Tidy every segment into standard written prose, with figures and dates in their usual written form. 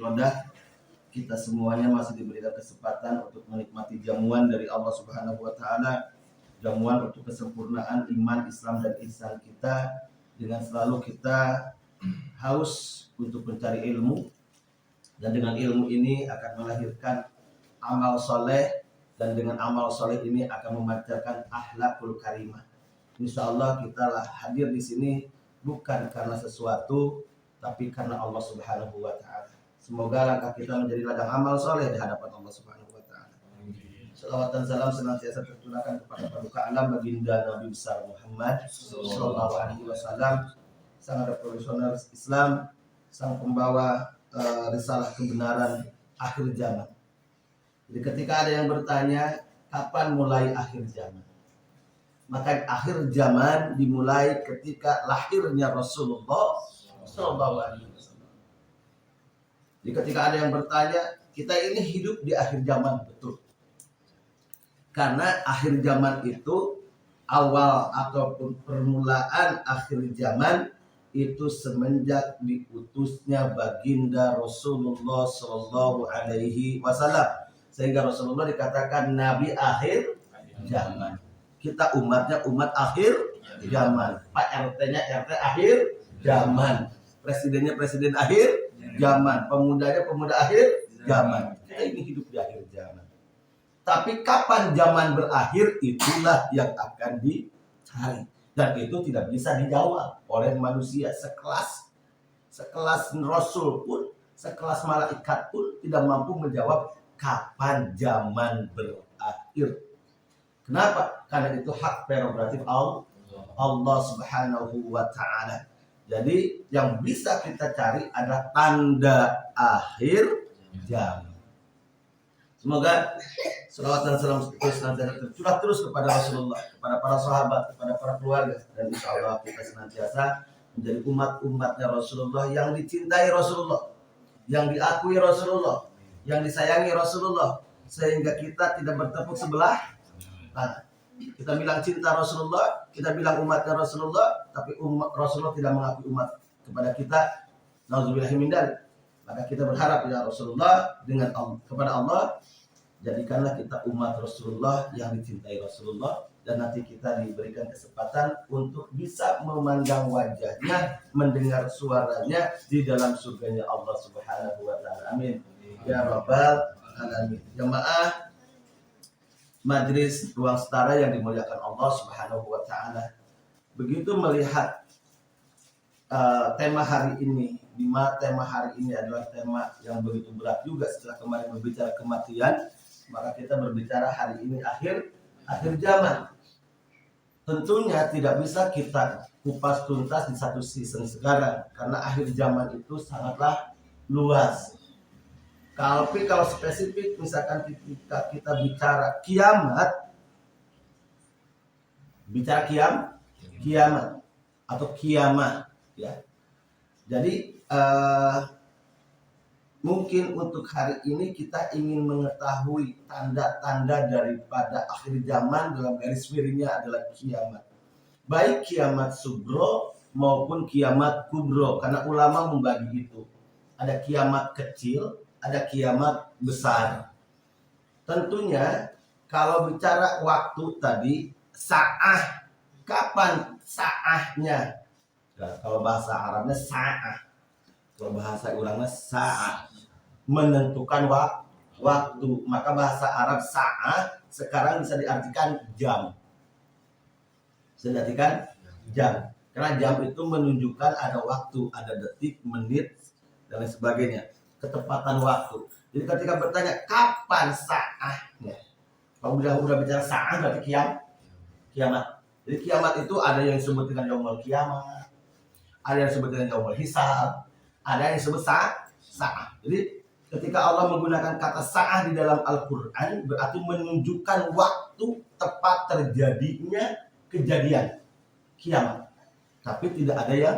rodah. Kita semuanya masih diberikan kesempatan untuk menikmati jamuan dari Allah Subhanahu wa taala, jamuan untuk kesempurnaan iman, Islam dan ihsan kita, dengan selalu kita haus untuk mencari ilmu, dan dengan ilmu ini akan melahirkan amal soleh, dan dengan amal soleh ini akan memancarkan akhlakul karimah. Insya Allah kita hadir di sini bukan karena sesuatu, tapi karena Allah Subhanahu wa taala. Semoga langkah kita menjadi ladang amal soleh di hadapan Allah Subhanahu wa taala. Salawat dan salam senantiasa tercurahkan kepada paduka alam baginda Nabi besar Muhammad sallallahu alaihi wasallam, sang revolusioner Islam, sang pembawa risalah kebenaran akhir zaman. Jadi ketika ada yang bertanya kapan mulai akhir zaman, maka akhir zaman dimulai ketika lahirnya Rasulullah sallallahu alaihi wasallam. Jadi ketika ada yang bertanya, kita ini hidup di akhir zaman, betul. Karena akhir zaman itu awal ataupun permulaan akhir zaman itu semenjak diutusnya baginda Rasulullah sallallahu alaihi wasallam. Sehingga Rasulullah dikatakan nabi akhir zaman. Kita umatnya umat akhir zaman. Pak RT-nya RT akhir zaman. Presidennya presiden akhir zaman, pemudanya pemuda akhir zaman. Kita ini hidup di akhir zaman. Tapi kapan zaman berakhir, itulah yang akan dicari. Dan itu tidak bisa dijawab oleh manusia sekelas Rasul pun, sekelas malaikat pun tidak mampu menjawab kapan zaman berakhir. Kenapa? Karena itu hak prerogatif Allah Subhanahu wa taala. Jadi yang bisa kita cari adalah tanda akhir zaman. Semoga selawat dan salam senantiasa tercurah terus kepada Rasulullah, kepada para sahabat, kepada para keluarga, dan insya Allah kita senantiasa menjadi umat-umatnya Rasulullah yang dicintai Rasulullah, yang diakui Rasulullah, yang disayangi Rasulullah, sehingga kita tidak bertepuk sebelah tangan. Kita bilang cinta Rasulullah, kita bilang umatnya Rasulullah, tapi umat Rasulullah tidak mengakui umat kepada kita. Nauzubillahi min dzalik. Maka kita berharap ya Rasulullah dengan kepada Allah, jadikanlah kita umat Rasulullah yang dicintai Rasulullah, dan nanti kita diberikan kesempatan untuk bisa memandang wajahnya, mendengar suaranya di dalam surganya Allah Subhanahu wa taala. Amin. Ya Rabbal alamin. Jamaah Majelis Ruang Setara yang dimuliakan Allah Subhanahu wa taala. Begitu melihat tema hari ini, di mana tema hari ini adalah tema yang begitu berat juga setelah kemarin berbicara kematian, maka kita berbicara hari ini akhir zaman. Tentunya tidak bisa kita kupas tuntas di satu season sekarang, karena akhir zaman itu sangatlah luas. Tapi kalau spesifik, misalkan ketika kita bicara kiamat, kiamat atau kiamat, ya. Jadi mungkin untuk hari ini kita ingin mengetahui tanda-tanda daripada akhir zaman, dalam garis miringnya adalah kiamat. Baik kiamat sugro maupun kiamat kubro, karena ulama membagi itu. Ada kiamat kecil, ada kiamat besar. Tentunya kalau bicara waktu tadi, sa'ah, kapan sa'ahnya? Nah, kalau bahasa Arabnya sa'ah, kalau bahasa ulangnya sa'ah, menentukan waktu. Maka bahasa Arab sa'ah sekarang bisa diartikan jam. Bisa diartikan jam. Karena jam itu menunjukkan ada waktu, ada detik, menit, dan lain sebagainya. Ketepatan waktu. Jadi ketika bertanya kapan saatnya, kalau udah bicara saat berarti kiamat. Jadi kiamat itu ada yang disebut dengan yaumul kiamat, ada yang disebut dengan yaumul hisab, ada yang disebut saat. Jadi ketika Allah menggunakan kata saat di dalam Al-Quran, berarti menunjukkan waktu tepat terjadinya kejadian kiamat. Tapi tidak ada yang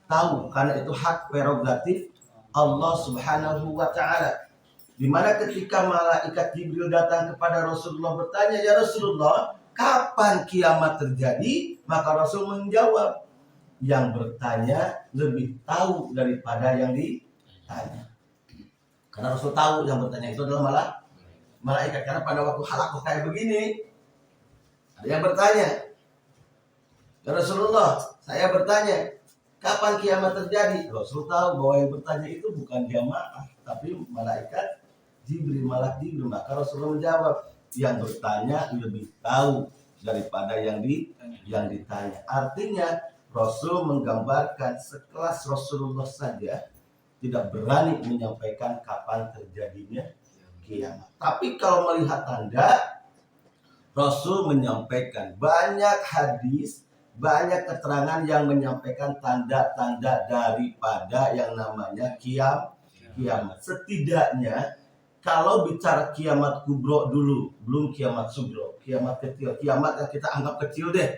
tahu, karena itu hak prerogatif Allah Subhanahu wa taala. Di mana ketika malaikat Jibril datang kepada Rasulullah bertanya, "Ya Rasulullah, kapan kiamat terjadi?" Maka Rasul menjawab, "Yang bertanya lebih tahu daripada yang ditanya." Karena Rasul tahu yang bertanya itu adalah malaikat. Karena pada waktu halakoh kayak begini, ada yang bertanya, ya Rasulullah, saya bertanya, kapan kiamat terjadi? Rasul tahu bahwa yang bertanya itu bukan jamaah, tapi malaikat Jibril, malak Jibril. Maka Rasulullah menjawab, yang bertanya lebih tahu daripada yang ditanya. Artinya Rasul menggambarkan sekelas Rasulullah saja tidak berani menyampaikan kapan terjadinya kiamat. Tapi kalau melihat tanda, Rasul menyampaikan banyak hadis, banyak keterangan yang menyampaikan tanda-tanda daripada yang namanya kiamat. Setidaknya kalau bicara kiamat kubro dulu, belum kiamat sugro, kiamat kecil, kiamat yang kita anggap kecil deh.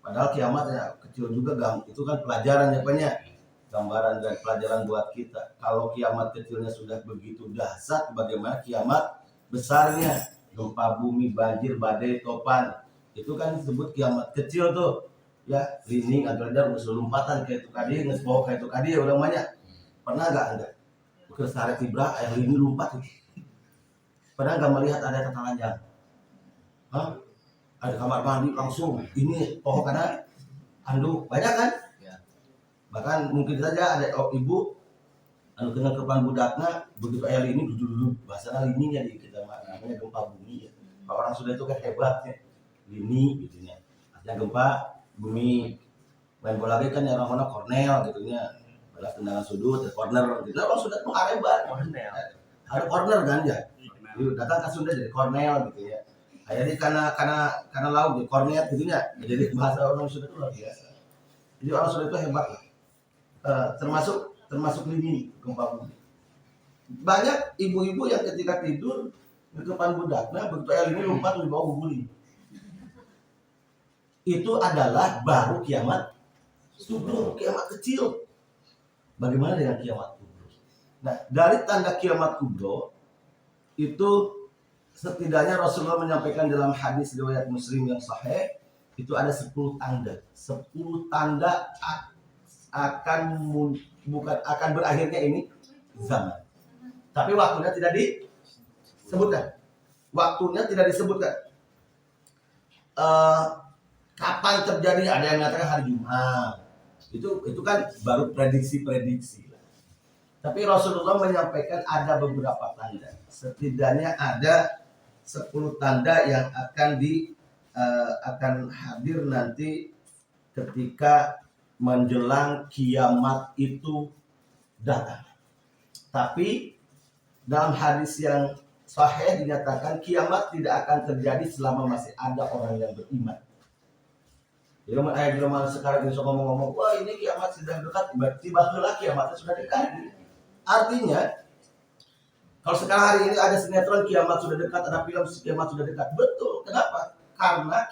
Padahal kiamatnya kecil juga, itu kan pelajarannya banyak, gambaran dan pelajaran buat kita. Kalau kiamat kecilnya sudah begitu dahsyat, bagaimana kiamat besarnya? Gempa bumi, banjir, badai, topan, itu kan disebut kiamat kecil tuh. Ya, lining, agak musuh lompatan kayak itu tadi, ngesbawa kayak itu tadi, udah banyak. Pernah nggak Anda? Ke Sare Tibra, air lining lompat itu. Pernah nggak melihat ada tata lanjang? Hah? Ada kamar mandi langsung. Ini pohon karena anduk banyak kan? Ya. Bahkan mungkin saja ada ibu anu dengan kepan budaknya begitu air ini duduk bahasa lininya di kita namanya gempa bumi ya. Pak orang sudah itu kan hebatnya lini gitunya. Artinya gempa bumi. Main bola lagi kan orang-orang Cornell gitunya. Bola tendangan sudut, corner gitu. Orang sudah tuh hebat. Ada corner kan ya. Datang ke Sunda jadi Cornell gitu ya. Jadi karena laut di kornet gitunya. Jadi bahasa orang Sunda itu luar biasa. Jadi orang Sunda itu hebat lah. Termasuk lini gempa bumi. Banyak ibu-ibu yang ketika tidur di depan budaknya begitu air ini lompat di bawah guling. Itu adalah baru kiamat sugro, kiamat kecil. Bagaimana dengan kiamat kubro? Nah, dari tanda kiamat kubro itu setidaknya Rasulullah menyampaikan dalam hadis riwayat Muslim yang sahih, itu ada 10 tanda. 10 tanda akan berakhirnya ini zaman. Tapi waktunya tidak disebutkan. Kapan terjadi? Ada yang mengatakan hari Jumat. Itu kan baru prediksi. Tapi Rasulullah menyampaikan ada beberapa tanda. Setidaknya ada 10 tanda yang akan hadir nanti ketika menjelang kiamat itu datang. Tapi dalam hadis yang sahih dinyatakan kiamat tidak akan terjadi selama masih ada orang yang beriman. Jadi zaman sekarang bisa ngomong-ngomong, wah ini kiamat sudah dekat, tiba-tiba kiamatnya sudah dekat. Artinya, kalau sekarang hari ini ada sinetron kiamat sudah dekat, ada film kiamat sudah dekat. Betul. Kenapa? Karena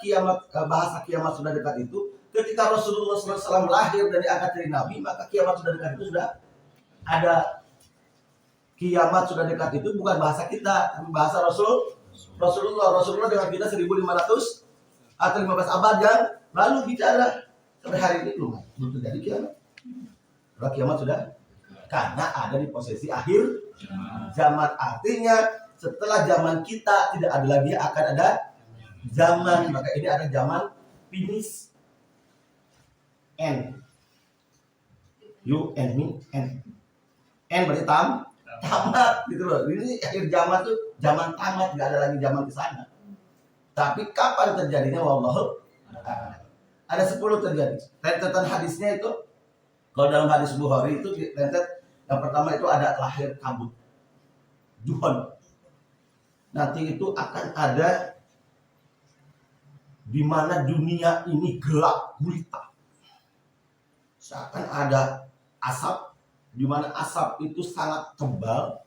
bahasa kiamat sudah dekat itu ketika Rasulullah SAW lahir dan diangkat jadi Nabi, maka kiamat sudah dekat itu sudah ada. Kiamat sudah dekat itu bukan bahasa kita, tapi bahasa Rasulullah. Rasulullah dengan kita 1500 atau 15 abad yang lalu bicara. Sampai hari ini belum terjadi kiamat. Kalau kiamat sudah, karena ada di posisi akhir zaman. Artinya setelah zaman kita tidak ada lagi, akan ada zaman. Maka ini ada zaman finish. N. You and me. N berarti tamat gitu loh. Ini akhir zaman tuh zaman tamat, nggak ada lagi zaman ke sana. Tapi kapan terjadinya wallahu ada 10 terjadi. Rentetan hadisnya itu kalau dalam hadis Bukhari itu rentet yang pertama itu ada lahir kabut. Duhon. Nanti itu akan ada di mana dunia ini gelap gulita. Seakan ada asap, di mana asap itu sangat tebal,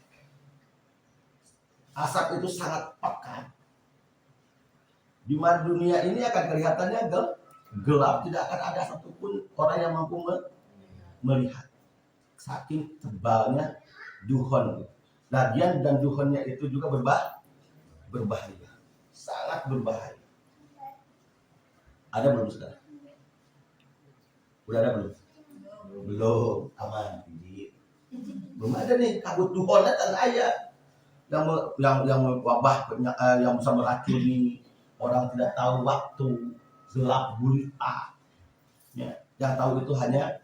asap itu sangat pekat. Di mana dunia ini akan kelihatannya gelap, tidak akan ada satupun orang yang mampu melihat. Saking tebalnya duhon. Radian dan duhonnya itu juga berbahaya, sangat berbahaya. Ada belum sekarang? Udah ada belum? Belum, aman. Belum ada nih kabut duhonnya kan ayah yang wabah yang bisa meracuni orang, tidak tahu waktu, gelap gulita. Ya, yang tahu itu hanya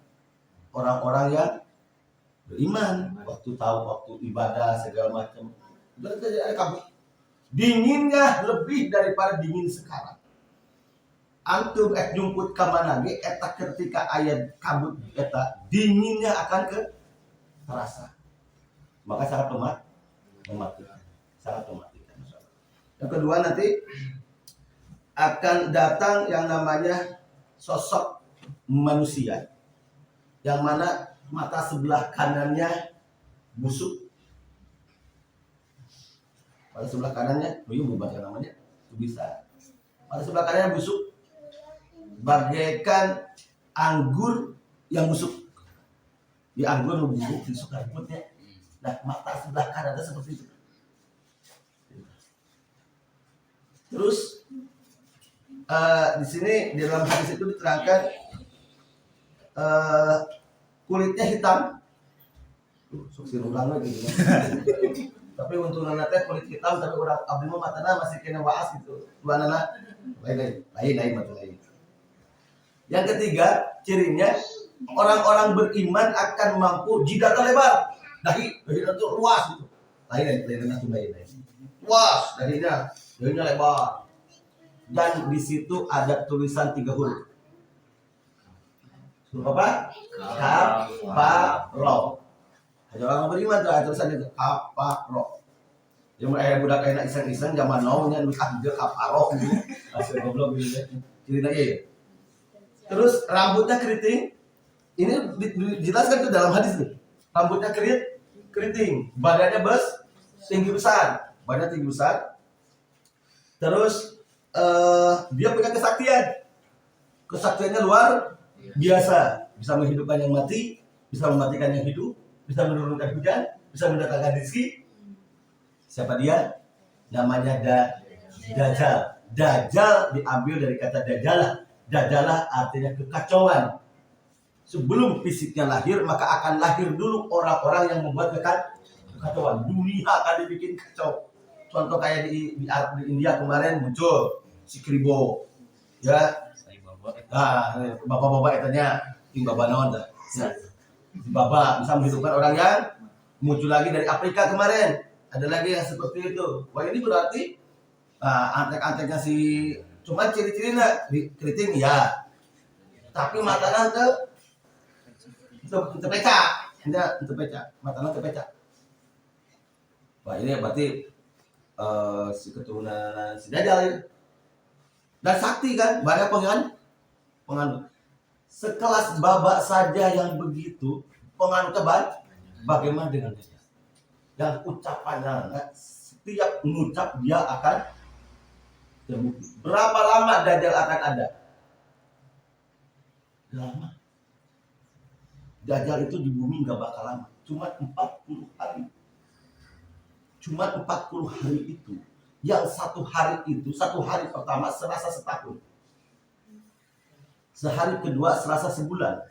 orang-orang yang beriman, waktu tahu waktu ibadah segala macam. Udah ada kabut. Dinginnya lebih daripada dingin sekarang. Antum nyumput ka mana ge eta ketika ayat kabut eta dinginnya akan terasa. Maka sangat mematikan. Sangat mematikan. Yang kedua nanti akan datang yang namanya sosok manusia yang mana mata sebelah kanannya busuk, mata sebelah kanannya, bukan namanya, itu bisa. Mata sebelah kanannya busuk, bagaikan anggur yang busuk. Di anggur busuk, di sukariputnya. Nah, mata sebelah kanannya seperti itu. Terus di sini di dalam hadis itu diterangkan kulitnya hitam. Suksir ulang lagi. Tapi untuk nanti kulit hitam, tapi orang abdi mah matana masih kena waas gitu. Dua nana lain mata lain. Yang ketiga cirinya orang-orang beriman akan mampu jidatnya lebar, dahi itu luas gitu. Lain luas dahinya lebar. Dan di situ ada tulisan 3 huruf. Huruf apa? Kafaro. Ada orang beriman tuh tulisan itu kafaro. Yang budak kayak iseng-iseng zaman now nya dia kafaro gitu. Asal goblok gitu. Cerita ya. Terus rambutnya keriting. Ini dijelaskan tuh dalam hadis nih. Rambutnya keriting, badannya tinggi besar. Terus dia punya kesaktiannya luar biasa, bisa menghidupkan yang mati, bisa mematikan yang hidup, bisa menurunkan hujan, bisa mendatangkan rezeki. Siapa dia? Namanya Dajjal. Dajjal diambil dari kata dajalah. Dajalah artinya kekacauan. Sebelum fisiknya lahir, maka akan lahir dulu orang-orang yang membuat kekacauan. Dunia akan dibikin kacau. Contoh kayak di India kemarin muncul si Kribo, ya, bapak-bapak itanya, bapak naon dah, bapak bisa menghidupkan orang yang muncul lagi dari Afrika kemarin, ada lagi yang seperti itu. Wah ini berarti antek-anteknya si, cuma ciri-cirinya keriting ya, tapi matanya terpecah, matanya terpecah. Wah ini berarti si keturunan si Dajjal ya. Dan sakti kan, banyak penganut. Sekelas babak saja yang begitu, penganutnya bagaimana dengan Dajjal? Yang ucapannya, setiap mengucap dia akan terbukti. Berapa lama Dajjal akan ada? Lama. Dajjal itu di bumi nggak bakal lama, cuma 40 hari. Cuma 40 hari itu. Yang satu hari pertama serasa setahun. Sehari kedua serasa sebulan.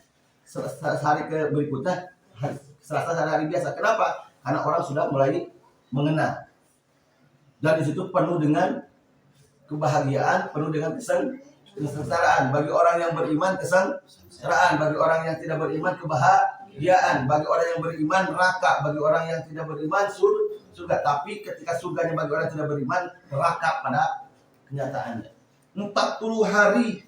Sehari berikutnya serasa hari biasa. Kenapa? Karena orang sudah mulai mengenal. Dan di situ penuh dengan kebahagiaan, penuh dengan kesengsaraan. Bagi orang yang beriman kesengsaraan, bagi orang yang tidak beriman kebahagiaan, bagi orang yang beriman neraka, bagi orang yang tidak beriman surga. Tapi ketika surganya bagi orang yang tidak beriman, neraka pada kenyataannya. 40 hari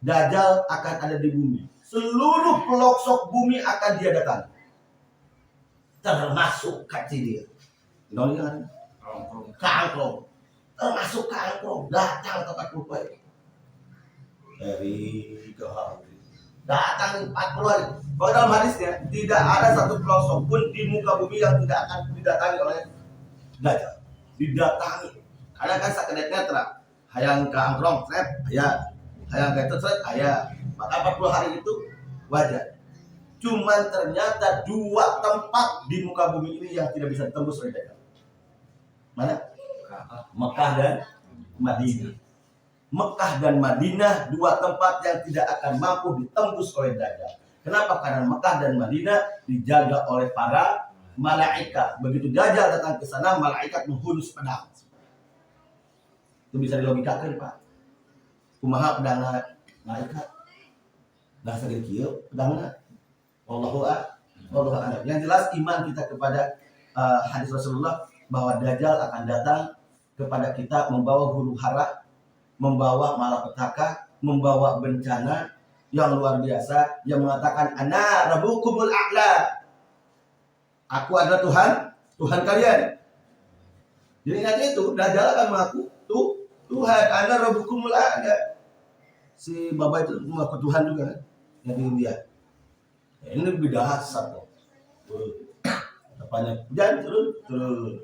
Dajjal akan ada di bumi. Seluruh pelosok bumi akan dia datang. Termasuk kecil. Kangkong. Termasuk kangkong. Datang ke 40 hari. Dari datang 40 hari. Kalau dalam hadisnya tidak ada satu pelosok pun di muka bumi yang tidak akan didatangi oleh Dajjal. Didatangi. Karena kan sakedetnya telah hayang ke angkrong, hayang ke itu, maka 40 hari itu wajar. Cuman ternyata 2 tempat di muka bumi ini yang tidak bisa ditembus oleh Dajjal. Mana? Mekah dan Madinah. Mekah dan Madinah 2 tempat yang tidak akan mampu ditembus oleh Dajjal. Kenapa? Karena Mekah dan Madinah dijaga oleh para malaikat. Begitu Dajjal datang ke sana, malaikat menghunus pedang. Itu bisa dilogikakan, Pak. Kumaha pedang malaikat? Nah, segini kieu pedangna. Wallahu a'lam. Yang jelas iman kita kepada hadis Rasulullah bahwa Dajjal akan datang kepada kita membawa huru hara, membawa malapetaka, membawa bencana yang luar biasa, yang mengatakan ana rabbukumul a'la. Aku adalah Tuhan kalian. Jadi nanti itu Dajjal akan mengaku Tuhan, ana rabbukumul a'la. Si Baba itu mengaku Tuhan juga kan, yang di India. Ya, ini lebih dahsyat kok. Apanya? Jangan turun.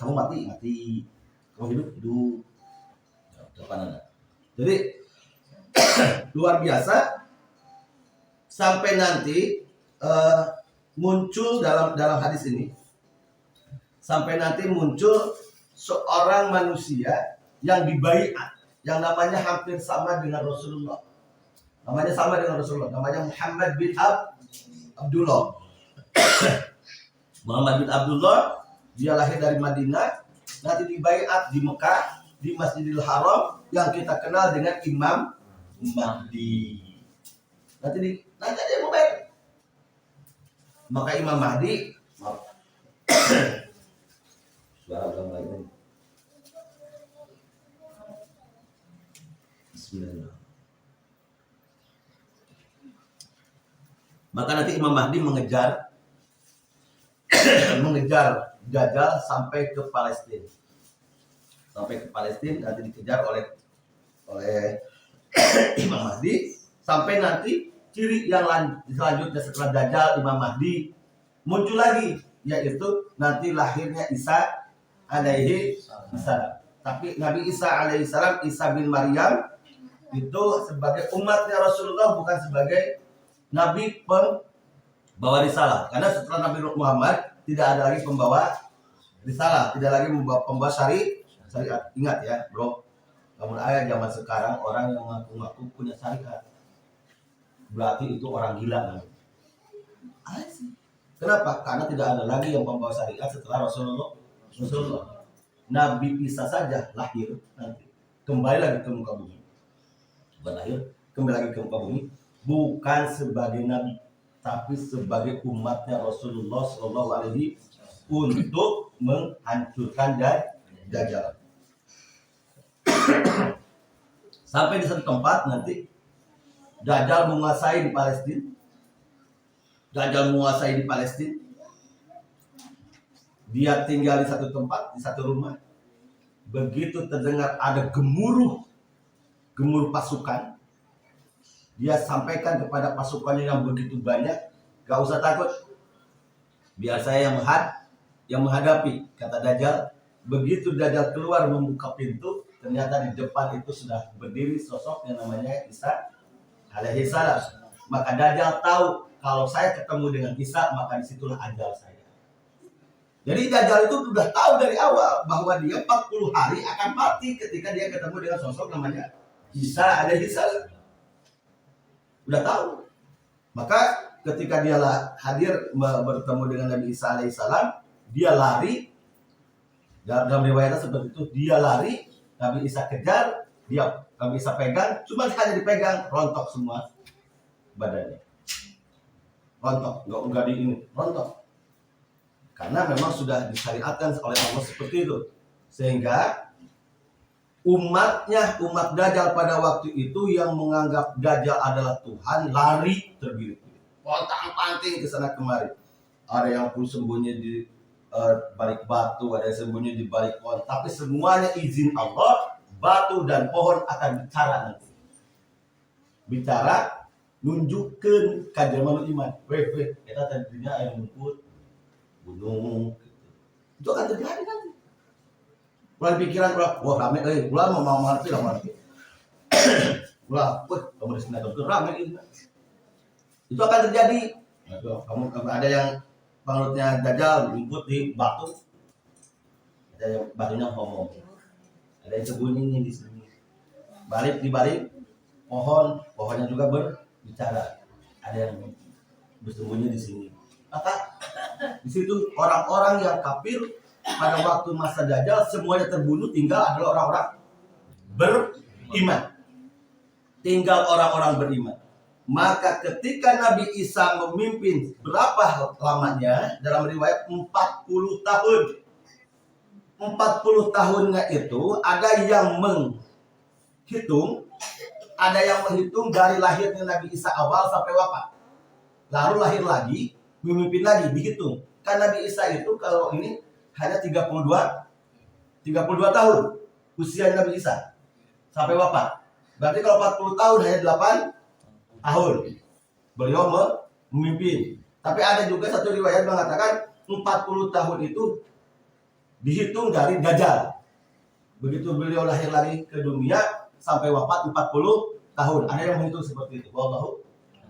Kamu mati. Kamu hidup. Jadi luar biasa sampai nanti muncul dalam hadis ini, sampai nanti muncul seorang manusia yang dibaiat, yang namanya hampir sama dengan Rasulullah. Namanya Muhammad bin Abdullah. Muhammad bin Abdullah, dia lahir dari Madinah, nanti dibaiat di Mekah, di Masjidil Haram yang kita kenal dengan Imam Mahdi. Nanti ada yang mau baiat. Maka Imam Mahdi, Bismillah. Maka nanti Imam Mahdi mengejar Dajjal sampai ke Palestina. Nanti dikejar oleh Imam Mahdi sampai nanti ciri yang selanjutnya setelah Dajjal, Imam Mahdi muncul lagi, yaitu nanti lahirnya Isa alaihi salam. Tapi Nabi Isa alaihi salam, Isa bin Maryam itu sebagai umatnya Rasulullah, bukan sebagai Nabi pembawa risalah. Karena setelah Nabi Muhammad tidak ada lagi pembawa risalah, tidak lagi pembawa syariat. Ingat ya, bro. Namun ayat zaman sekarang orang yang mengaku-ngaku punya syariat, berarti itu orang gila namanya. Kenapa? Karena tidak ada lagi yang pembawa syariat setelah Rasulullah. Nabi Isa saja lahir nanti kembali lagi ke muka bumi. Bukan lahir, kembali lagi ke muka bumi. Bukan sebagai nabi, tapi sebagai umatnya Rasulullah SAW untuk menghancurkan Dajjal. Sampai di satu tempat nanti Dajjal menguasai di Palestina. Dia tinggal di satu tempat, di satu rumah. Begitu terdengar ada gemuruh pasukan, dia sampaikan kepada pasukannya yang begitu banyak, gak usah takut, biar saya yang menghadapi, kata Dajjal. Begitu Dajjal keluar membuka pintu, ternyata di depan itu sudah berdiri sosok yang namanya Isa alaihi salam. Maka Dajjal tahu kalau saya ketemu dengan Isa, maka disitulah ajal saya. Jadi Dajjal itu sudah tahu dari awal bahwa dia 40 hari akan mati ketika dia ketemu dengan sosok namanya Isa alaihi salam. Udah tahu. Maka ketika dia hadir bertemu dengan Nabi Isa alaihissalam, dia lari. Dalam riwayatnya seperti itu, dia lari, Nabi Isa kejar, Nabi Isa pegang, cuma hanya dipegang, rontok semua badannya. Rontok, enggak di ini, rontok. Karena memang sudah disyariatkan oleh Allah seperti itu. Sehingga umat Dajjal pada waktu itu yang menganggap Dajjal adalah Tuhan lari terbirit-birit, pontang-panting ke sana kemari. Ada yang sembunyi di balik batu, ada yang sembunyi di balik pohon. Tapi semuanya izin Allah, batu dan pohon akan bicara nanti. Bicara, nunjukkan kajian iman. Kita tadinya air rumput, gunung, gitu. Itu akan terjadi nanti. Mulai pikiran wah rame, pulang mau ngerti lah ngerti. Wah, kamu di sini tuh rame ini. Itu akan terjadi. Kamu ada yang pengurutnya Dajjal rumput di batu, ada yang batunya ngomong, ada yang sembunyi di sini. Di balik pohonnya juga bicara, ada yang bersembunyi di sini. Maka di situ orang-orang yang kafir pada waktu masa Dajjal semuanya terbunuh, tinggal adalah orang-orang beriman. Tinggal orang-orang beriman. Maka ketika Nabi Isa memimpin berapa lamanya? Dalam riwayat 40 tahun. 40 tahunnya itu ada yang menghitung dari lahirnya Nabi Isa awal sampai wafat. Lalu lahir lagi, memimpin lagi, dihitung. Kan Nabi Isa itu kalau ini hanya 32 tahun usia Nabi Isa sampai wafat. Berarti kalau 40 tahun hanya 8 tahun beliau memimpin. Tapi ada juga satu riwayat mengatakan 40 tahun itu dihitung dari Dajjal. Begitu beliau lahir lagi ke dunia sampai wafat 40 tahun. Ada yang menghitung seperti itu. Wallahu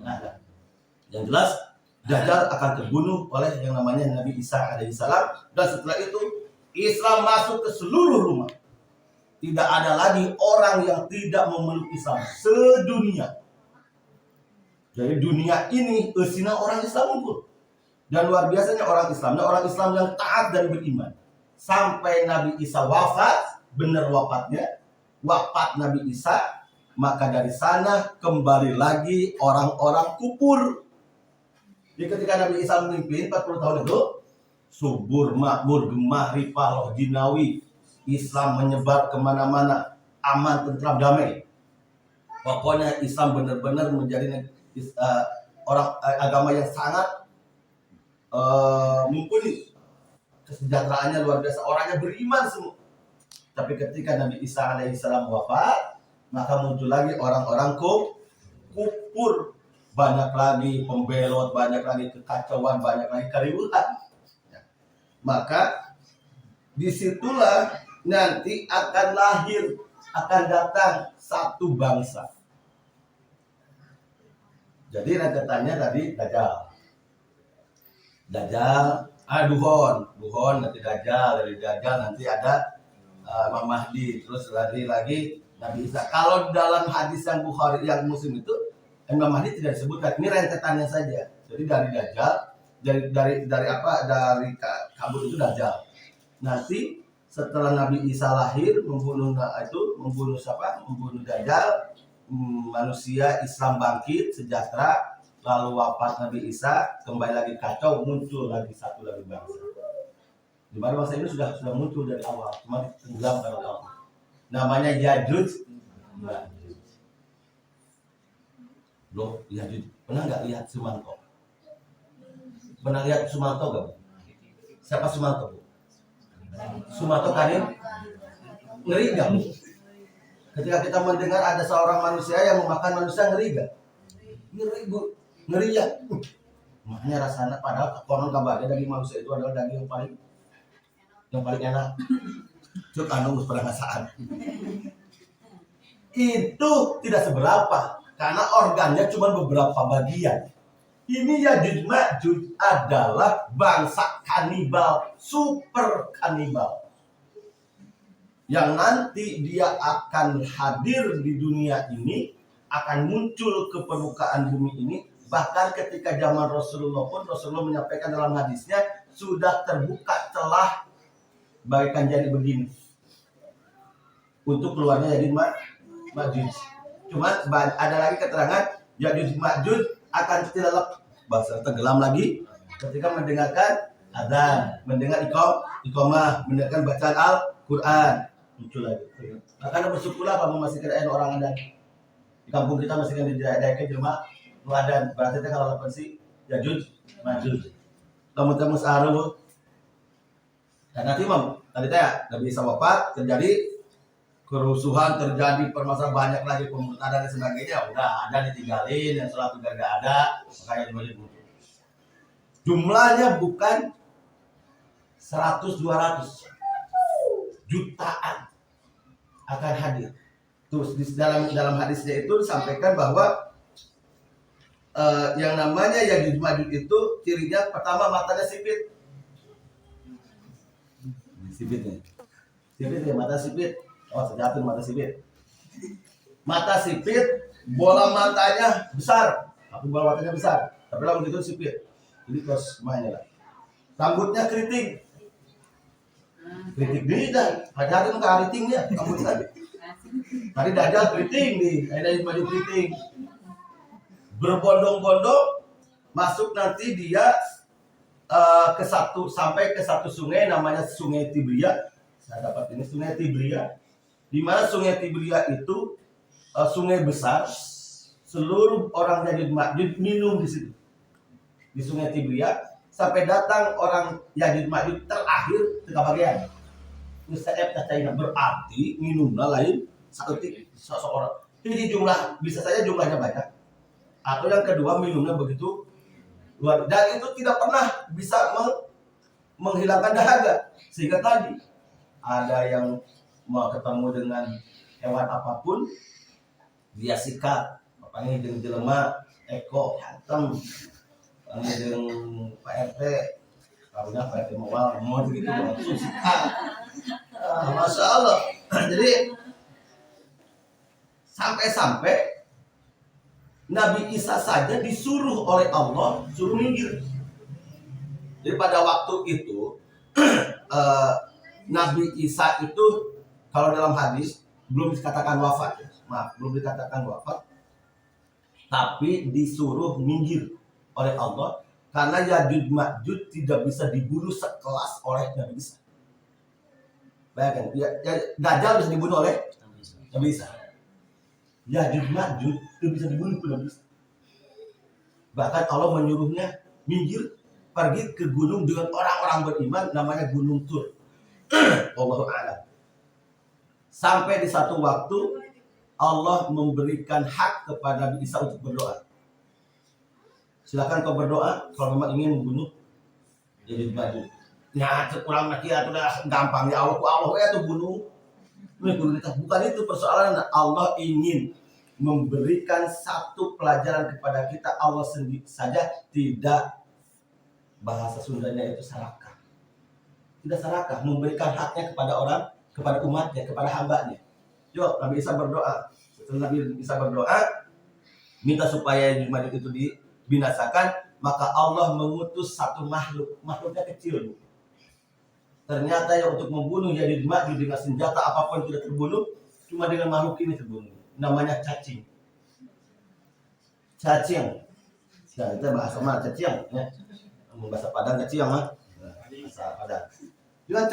a'lam. Yang jelas Dajjal akan terbunuh oleh yang namanya Nabi Isa alaihissalam, dan setelah itu Islam masuk ke seluruh rumah. Tidak ada lagi orang yang tidak memeluk Islam sedunia. Jadi dunia ini isinya orang Islam unggul. Dan luar biasanya orang Islam yang taat dan beriman. Sampai Nabi Isa wafat, benar wafatnya, wafat Nabi Isa, maka dari sana kembali lagi orang-orang kufur. Jadi ketika Nabi Isa memimpin 40 tahun itu, subur, makmur, gemah, rifah, loh, jinawi, Islam menyebar kemana-mana, aman, tentram, damai. Pokoknya Islam benar-benar menjadi orang agama yang sangat mumpuni. Kesejahteraannya luar biasa, orangnya beriman semua. Tapi ketika Nabi Isa alaihissalam wafat, maka muncul lagi orang-orang kufur. Banyak lagi pembelot, banyak lagi kekacauan, banyak lagi keributan. Maka disitulah nanti akan lahir, akan datang satu bangsa. Jadi rentetannya tadi Dajjal, Duhon, nanti Dajjal, dari Dajjal nanti ada Imam Mahdi, terus lagi Nabi Isa. Kalau dalam hadis yang Bukhari, yang Muslim itu Imam Mahdi tidak disebutkan. Ini rentetannya saja. Jadi dari Dajjal, dari kabut itu Dajjal. Nanti setelah Nabi Isa lahir membunuh Dajjal, manusia Islam bangkit sejahtera, lalu wafat Nabi Isa, kembali lagi kacau, muncul lagi satu lagi bangsa. Di mana bangsa ini sudah muncul dari awal, cuma tenggelam dari awal. Namanya Yajuj. Loh, Yajuj. Pernah nggak lihat Sumanto? Pernah lihat Sumanto nggak? Siapa Sumanto? Sumanto Karim? Ngeri nggak? Ketika kita mendengar ada seorang manusia yang memakan manusia, ngeri nggak? Ngeri, Bu. Ngeri ya. Makanya rasanya, padahal konon kabarnya daging manusia itu adalah daging yang paling enak. Cuk anu perasaan. Itu tidak seberapa karena organnya cuma beberapa bagian. Ini Yajuj Majuj adalah bangsa kanibal, super kanibal. Yang nanti dia akan hadir di dunia ini, akan muncul ke permukaan bumi ini. Bahkan ketika zaman Rasulullah pun, Rasulullah menyampaikan dalam hadisnya, sudah terbuka celah bagaikan jadi begini untuk keluarnya Yajuj Majuj. Cuma ada lagi keterangan Yajuj Majuj akan tenggelam lagi ketika mendengarkan adzan, mendengar iqamah, mendengarkan bacaan Al-Quran, muncul lagi. Makanya bersyukurlah kamu masih kirain orang ada di kampung kita, masih kan di daerah jelma nuadan, berarti kalau lakukan si Yajuj Majuj. Kamu temu saharu. Dan nanti tadi Nabi Isa wafat, terjadi kerusuhan, terjadi permasalahan, banyak lagi pembunuhan dan sebagainya. Udah ada ditinggalin, yang sholat juga gak ada, makanya dibunuh. Jumlahnya bukan 100-200 jutaan akan hadir. Terus di dalam hadisnya itu disampaikan bahwa yang namanya Yajuj Majuj itu cirinya pertama matanya sipit. Sipit ya, mata sipit. Oh, sejatuh mata sipit. Mata sipit, bola matanya besar, tapi bola matanya besar, tapi rambut itu sipit. Jadi terus mainnya lah. Rambutnya keriting, keriting beda. Ada yang keritingnya, rambutnya. Tadi Dajjal keriting nih, ada yang maju keriting. Berbondong-bondong masuk nanti dia sampai ke satu sungai namanya Sungai Tibria. Saya dapat ini Sungai Tibria. Di mana Sungai Tibria itu sungai besar, seluruh orang Yajud Ma'jud minum di situ. Di Sungai Tibria sampai datang orang Yajud Ma'jud terakhir ke bagian. Ustaz China berarti minumnya lain satu seseorang. Jadi jumlah bisa saja jumlahnya banyak. Atau yang kedua minumnya begitu luar dan itu tidak pernah bisa menghilangkan dahaga. Sehingga tadi ada yang mau ketemu dengan hewan apapun dia sikat, panggil jeung jelema Eko hantem, panggil jeung Pak RT, karunya Pak RT mau gitu langsung sikat. Masya Allah. Jadi sampai-sampai Nabi Isa saja disuruh oleh Allah suruh minggir. Jadi pada waktu itu Nabi Isa itu kalau dalam hadis belum dikatakan wafat, belum dikatakan wafat, tapi disuruh minggir oleh Allah karena Yajud Ma'jud tidak bisa dibunuh sekelas oleh Nabi Isa. Bayangkan, Dajjal bisa dibunuh oleh Nabi Isa. Yajud Ma'jud itu bisa dibunuh oleh Nabi Isa. Bahkan Allah menyuruhnya minggir pergi ke gunung dengan orang-orang beriman namanya Gunung Tur. Allahu a'lam. Sampai di satu waktu Allah memberikan hak kepada Nabi Isa untuk berdoa. Silakan kau berdoa kalau memang ingin membunuh Yajud Ma'jud. Ya, kurang lagi ya sudah gampang ya Allah ya tuh bunuh. Bukan itu persoalan. Allah ingin memberikan satu pelajaran kepada kita. Allah sendiri saja tidak, bahasa Sundanya itu sarakah. Tidak sarakah memberikan haknya kepada orang, kepada umatnya, kepada hambanya. Yuk, Nabi Isa berdoa. Setelah Nabi Isa berdoa, minta supaya Yajud Ma'jud itu dibinasakan, maka Allah mengutus satu makhluknya kecil. Ternyata yang untuk membunuh Yajud Ma'jud dengan senjata apapun tidak terbunuh, cuma dengan makhluk ini terbunuh. Namanya cacing. Cacing. Ya, itu bahasa mana cacing ya. Bahasa Padang cacing mah. Bahasa Padang. Dengan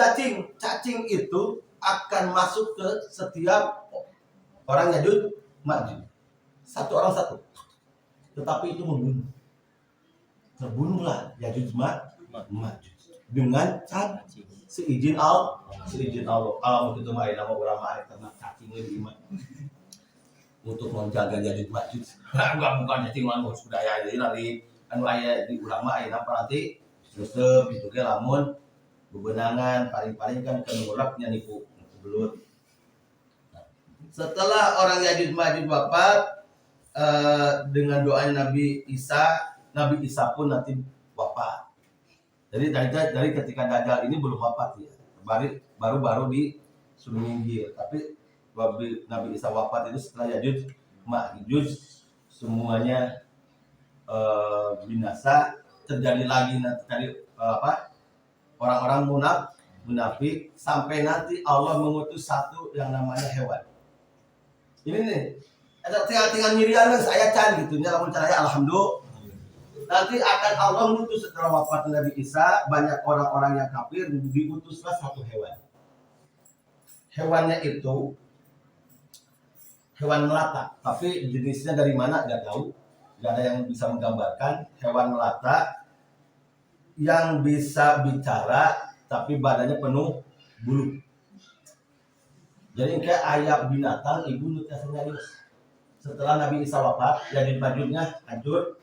cacing itu akan masuk ke setiap orang Yajud Ma'jud. Satu orang satu. Tetapi itu membunuh. Terbunuhlah Yajud Ma'jud dengan cacing. Seizin Allah. Allah itu mah nama ulama karena cacing lebih iman. Untuk menjaga Yajud Ma'jud. Bukan cacing mah sudah ya jadi dari anu aya di ulama aya apa nanti resep itu ge lamun bebenangan paling-paling kan kenurapnya nipu belut. Setelah orang Yajud Ma'jud wafat dengan doanya Nabi Isa pun nanti wafat. Jadi dari ketika Dajjal ini belum wafat ya, baru disuruh minggir. Tapi Nabi Isa wafat itu setelah Yajud Ma'jud semuanya binasa. Terjadi lagi nanti orang-orang munafik sampai nanti Allah mengutus satu yang namanya hewan. Ini nih, tinggal nyirian saya can gitu nya lamun caranya alhamdulillah. Nanti akan Allah mengutus setelah wafat Nabi Isa banyak orang-orang yang kafir diutuslah satu hewan. Hewannya itu hewan melata, tapi jenisnya dari mana nggak tahu, nggak ada yang bisa menggambarkan. Hewan melata yang bisa bicara tapi badannya penuh bulu. Jadi kayak ayam binatang ibu nutasnya. Setelah Nabi Isa wafat, Yajud Ma'judnya hancur.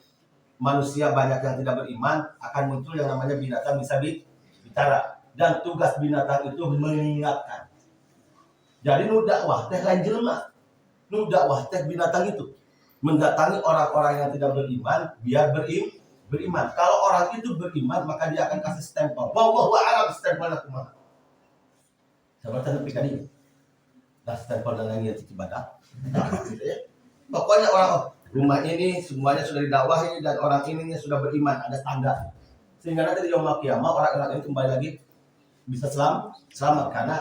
Manusia banyak yang tidak beriman, akan muncul yang namanya binatang bisa bicara. Dan tugas binatang itu mengingatkan. Jadi nu dakwah teh lain jelema. Nu dakwah teh binatang itu mendatangi orang-orang yang tidak beriman biar beriman. Kalau orang itu beriman maka dia akan kasih stempel. Wallahu a'lam stempelna kumaha. Sabar teh nepi ka dieu. Dah stempel dan langit ibadah. Gitu ya. Pokoknya rumah ini semuanya sudah didakwahi dan orang ini sudah beriman, ada tanda. Sehingga nanti di yaumul qiyamah orang-orang ini kembali lagi bisa selamat karena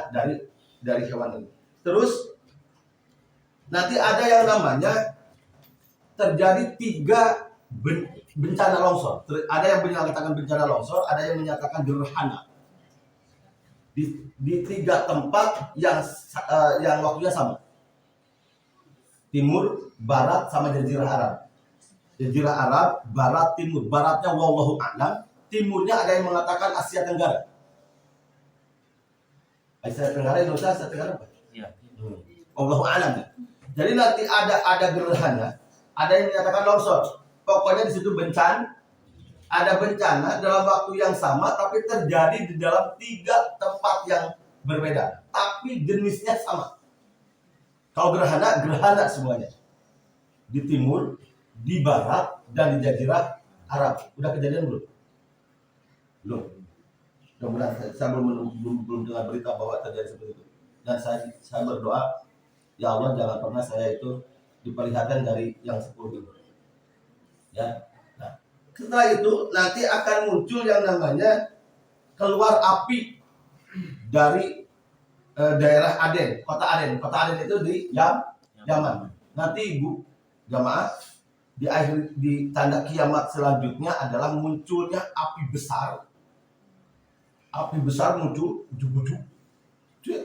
dari hewan ini. Terus nanti ada yang namanya terjadi 3 bencana longsor. Ada yang menyatakan bencana longsor, ada yang menyatakan gerhana. Di 3 tempat yang waktunya sama. Timur, barat, sama jazirah Arab. Jazirah Arab, barat, timur. Baratnya wallahu a'lam, timurnya ada yang mengatakan Asia Tenggara. Asia Tenggara, Indonesia, Asia Tenggara apa? Iya. Wallahu a'lam. Jadi nanti ada gerhana, ada yang menyatakan longsor. Pokoknya di situ ada bencana dalam waktu yang sama, tapi terjadi di dalam 3 tempat yang berbeda, tapi jenisnya sama. Kalau gerhana semuanya di timur, di barat, dan di jazirah Arab. Udah kejadian belum? Belum. Mudah-mudahan saya belum dengar berita bahwa terjadi seperti itu. Dan saya berdoa, ya Allah jangan pernah saya itu diperlihatkan dari yang 10 itu. Ya. Nah, setelah itu nanti akan muncul yang namanya keluar api dari daerah Aden, kota Aden. Kota Aden itu di Yaman. Nanti Ibu jamaah di tanda kiamat selanjutnya adalah munculnya api besar. Api besar muncul ujuk-ujuk.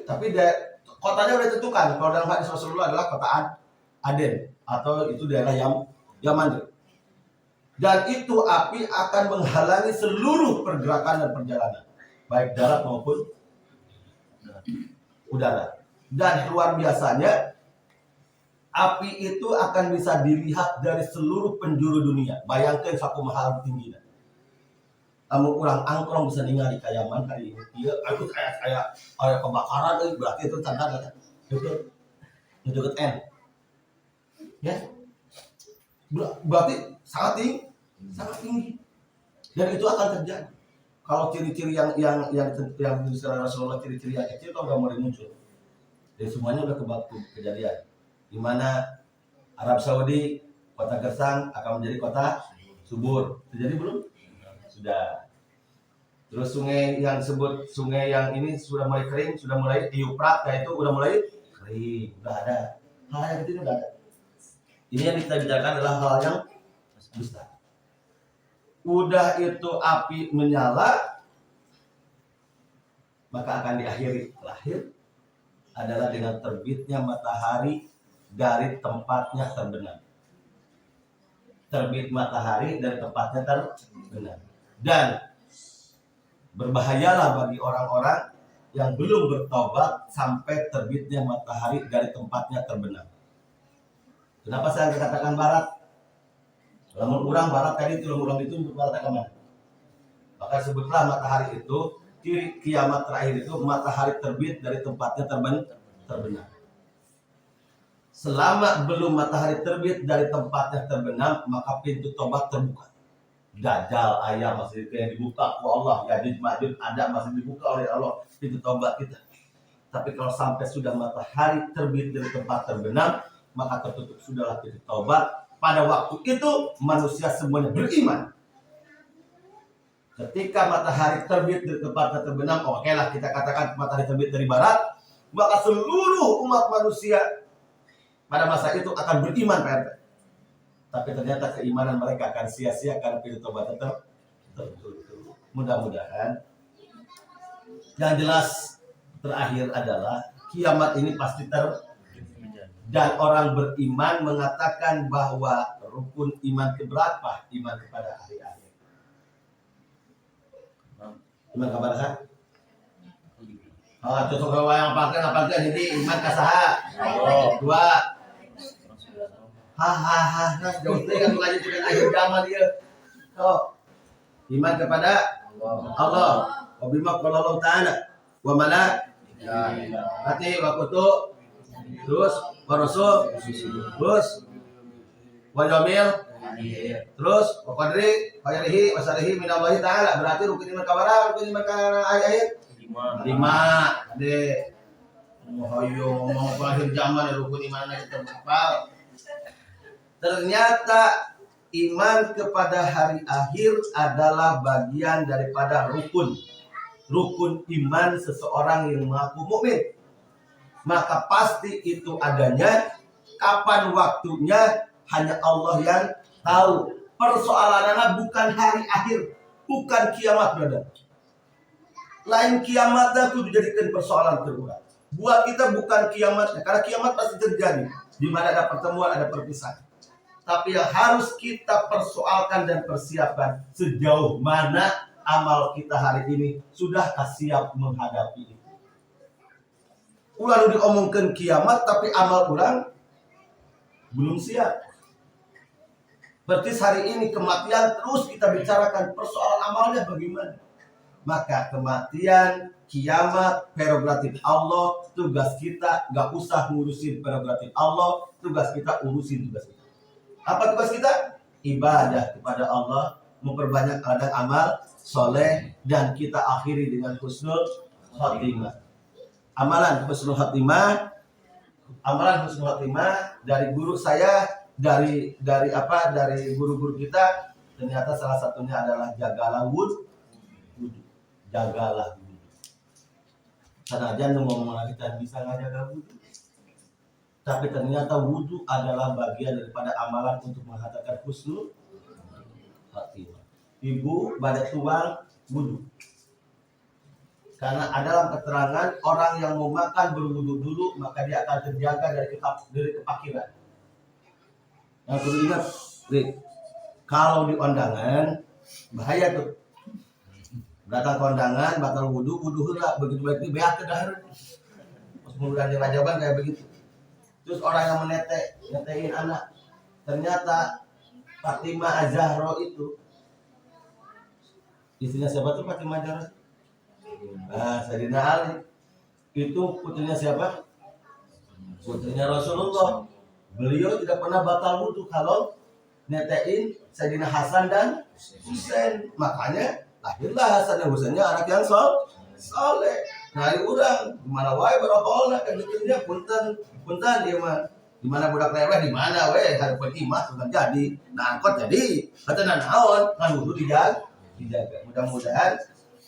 Tapi kotanya udah ditentukan. Kalau dalam hadis Rasulullah adalah kota Aden atau itu daerah Yaman. Dan itu api akan menghalangi seluruh pergerakan dan perjalanan, baik darat maupun udara. Dan luar biasanya api itu akan bisa dilihat dari seluruh penjuru dunia. Bayangkan satu mahal tingginya. Kamu kurang angkrong bisa ningali kayaman hari ini. Iya, aku kayak kebakaran, berarti itu tanda itu deket N. Ya, berarti sangat tinggi. Dan itu akan terjadi. Kalau ciri-ciri yang disebutkan Rasulullah, ciri-ciri yang kecil kalau nggak mulai muncul, jadi semuanya udah kejadian. Di mana Arab Saudi, kota gersang akan menjadi kota subur. Terjadi belum? Sudah. Terus sungai yang ini sudah mulai kering, sudah mulai Eufrat, itu udah mulai kering, udah ada. Hal yang kecil udah ada. Ini yang kita bicarakan adalah hal yang besar. Udah itu api menyala, maka akan diakhiri. Terakhir adalah dengan terbitnya matahari dari tempatnya terbenam. Terbit matahari dari tempatnya terbenam. Dan berbahayalah bagi orang-orang yang belum bertobat sampai terbitnya matahari dari tempatnya terbenam. Kenapa saya katakan barat? Lamun urang barat tadi itu urang itu untuk barat agama. Maka sebutlah matahari itu ciri kiamat terakhir itu matahari terbit dari tempatnya terbenam. Selama belum matahari terbit dari tempatnya terbenam, maka pintu tobat terbuka. Dajjal ayam masih yang dibuka oleh Allah, Yajuj Majuj ada masih dibuka oleh Allah pintu tobat kita. Tapi kalau sampai sudah matahari terbit dari tempat terbenam, maka tertutup sudahlah pintu tobat. Pada waktu itu manusia semuanya beriman. Ketika matahari terbit dari tempatnya terbenam, okelah kita katakan matahari terbit dari barat, maka seluruh umat manusia pada masa itu akan beriman, Pak RT. Tapi ternyata keimanan mereka akan sia-sia karena pintu tobat tertutup. Mudah-mudahan. Yang jelas terakhir adalah kiamat ini pasti dan orang beriman mengatakan bahwa rukun iman keberapa? Iman kepada hari akhir. Iman kabar kan? Oh, contoh kalau yang apalkan jadi iman kasaha. Oh, 2. Hahaha, jauh teh kan lanjut dengan akhir zaman dia. Oh, iman kepada Allah. Wa bima qala Allah Ta'ala wa malaikatihi wa kutub terus wa rasul terus wa yaumil terus wa qadri khairihi wa syarrihi min Allah Ta'ala. Berarti rukun iman kabar, rukun iman akhir 5. Dek. Mau akhir zaman rukun iman kita berapa? Ternyata iman kepada hari akhir adalah bagian daripada rukun iman seseorang yang mengaku mukmin. Maka pasti itu adanya. Kapan waktunya hanya Allah yang tahu. Persoalannya bukan hari akhir, bukan kiamat, brother. Lain kiamatnya itu dijadikan persoalan terberat. Buat kita bukan kiamatnya, karena kiamat pasti terjadi. Di mana ada pertemuan, ada perpisahan. Tapi yang harus kita persoalkan dan persiapkan, sejauh mana amal kita hari ini sudahkah siap menghadapi itu. Ulang diomongkan kiamat, tapi amal ulang belum siap. Berarti hari ini kematian terus kita bicarakan persoalan amalnya bagaimana. Maka kematian, kiamat, prerogatif Allah. Tugas kita gak usah ngurusin prerogatif Allah. Tugas kita urusin tugas kita. Apa tugas kita? Ibadah kepada Allah, memperbanyak amal soleh, dan kita akhiri dengan husnul khotimah. Amalan husnul khotimah dari guru saya, dari guru-guru kita, ternyata salah satunya adalah jagalah wudhu. Jagalah wudhu. Karena aja ngomong kita bisa ngajaga wudhu, tapi ternyata wudhu adalah bagian daripada amalan untuk mengatakan husnul khotimah. Ibu pada tuang wudhu. Karena dalam keterangan orang yang mau makan berwudhu dulu, maka dia akan terjaga dari kepakiran. Yang perlu ingat, kalau di undangan bahaya tuh. Datang ke undangan, batal wudhu lah, begitu baik ini beak ke dahar. Pas mengundang jawaban kayak begitu. Terus orang yang netein anak, ternyata Fatimah Az-Zahra itu istrinya siapa tuh Fatimah Az-Zahra? Sayyidina Ali. Itu putrinya siapa? Putrinya Rasulullah. Beliau tidak pernah batal wudhu kalau netein Sayyidina Hasan dan Husain. Makanya lahirlah Hasan dan Husainnya anak yang soleh. Nah, urang gimana wae barokolna kedeutnya punten dia mah. Di mana budak leweh di mana we hareupeun imah sudah jadi. Nah, angkot jadi. Katana naon? Kan wudhu dijaga. Mudah-mudahan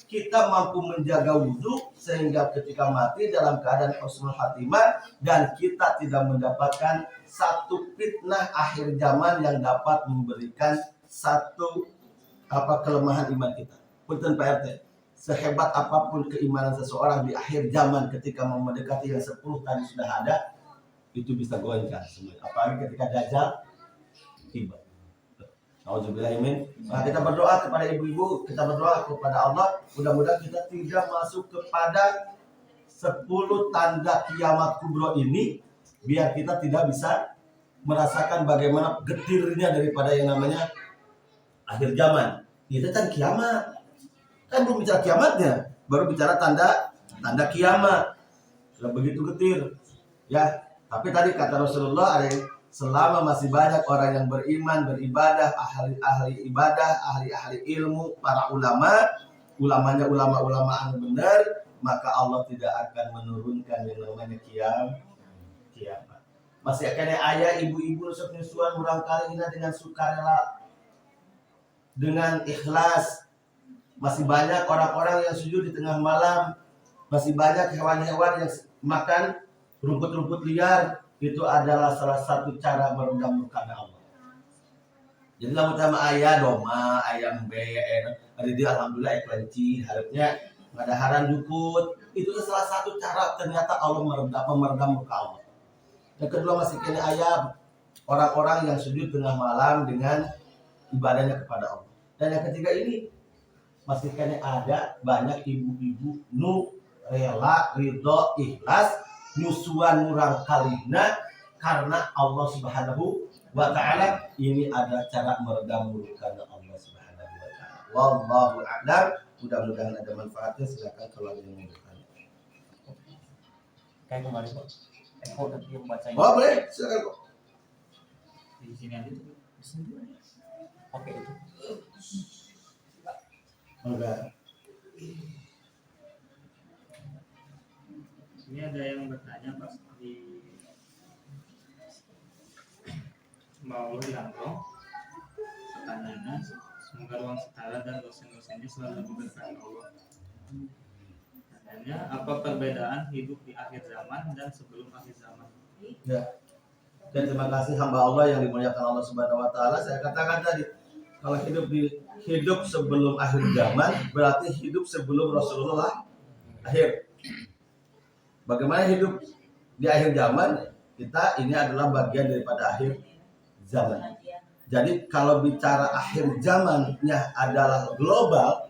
kita mampu menjaga wudhu sehingga ketika mati dalam keadaan husnul khatimah, dan kita tidak mendapatkan satu fitnah akhir zaman yang dapat memberikan satu kelemahan iman kita. Punten Pak RT, sehebat apapun keimanan seseorang di akhir zaman ketika mau mendekati yang 10 tadi sudah ada, itu bisa goyangkan semua. Apalagi ketika dajjal tiba. Nah, kita berdoa kepada ibu-ibu, kita berdoa kepada Allah, mudah-mudahan kita tidak masuk kepada 10 tanda kiamat kubro ini, biar kita tidak bisa merasakan bagaimana getirnya daripada yang namanya akhir zaman. Itu kan kiamat. Kan belum bicara kiamatnya, baru bicara tanda kiamat. Sudah begitu getir. Ya, tapi tadi kata Rasulullah, ada yang selama masih banyak orang yang beriman, beribadah, ahli ibadah, ahli ilmu, para ulamanya ulama yang benar, maka Allah tidak akan menurunkan yang namanya kiamat. Masih akan ayah ibu-ibu nusuk-nusuan barangkali ini dengan sukarela, dengan ikhlas. Masih banyak orang-orang yang sujud di tengah malam, masih banyak hewan-hewan yang makan rumput-rumput liar. Itu adalah salah satu cara meredam murka Allah. Jadi lamun sama ayah doma, ayam ada dia alhamdulillah kelenci, harapnya ngadaharan jukut. Itu salah satu cara ternyata Allah meredam murka Allah. Yang kedua masih kena ayam orang-orang yang sujud tengah malam dengan ibadahnya kepada Allah. Dan yang ketiga ini masih kena ada banyak ibu-ibu nu rela, ridho, ikhlas nyusuan murang kalina karena Allah Subhanahu wa ta'ala. Ini ada cara meredam murka Allah Subhanahu wa ta'ala. Wallahu a'lam. Mudah-mudahan ada manfaatnya. Silakan kalau ada yang mau bertanya. Kayak kemarin Pak. Eko tadi yang bacain. Oh boleh, silakan kok. Di sini aja tuh. Di sini aja. Oke itu. Enggak. Ini ada yang bertanya Pak di Sembah Allah diangkong. Pertanyaannya, semoga ruang setara dan dosen-dosennya selalu diberkahi Allah. Pertanyaannya, apa perbedaan hidup di akhir zaman dan sebelum akhir zaman? Ya. Dan terima kasih hamba Allah yang dimuliakan Allah Subhanahu wa taala. Saya katakan tadi, kalau hidup sebelum akhir zaman berarti hidup sebelum Rasulullah akhir. Bagaimana hidup di akhir zaman? Kita ini adalah bagian daripada akhir zaman. Jadi kalau bicara akhir zamannya adalah global,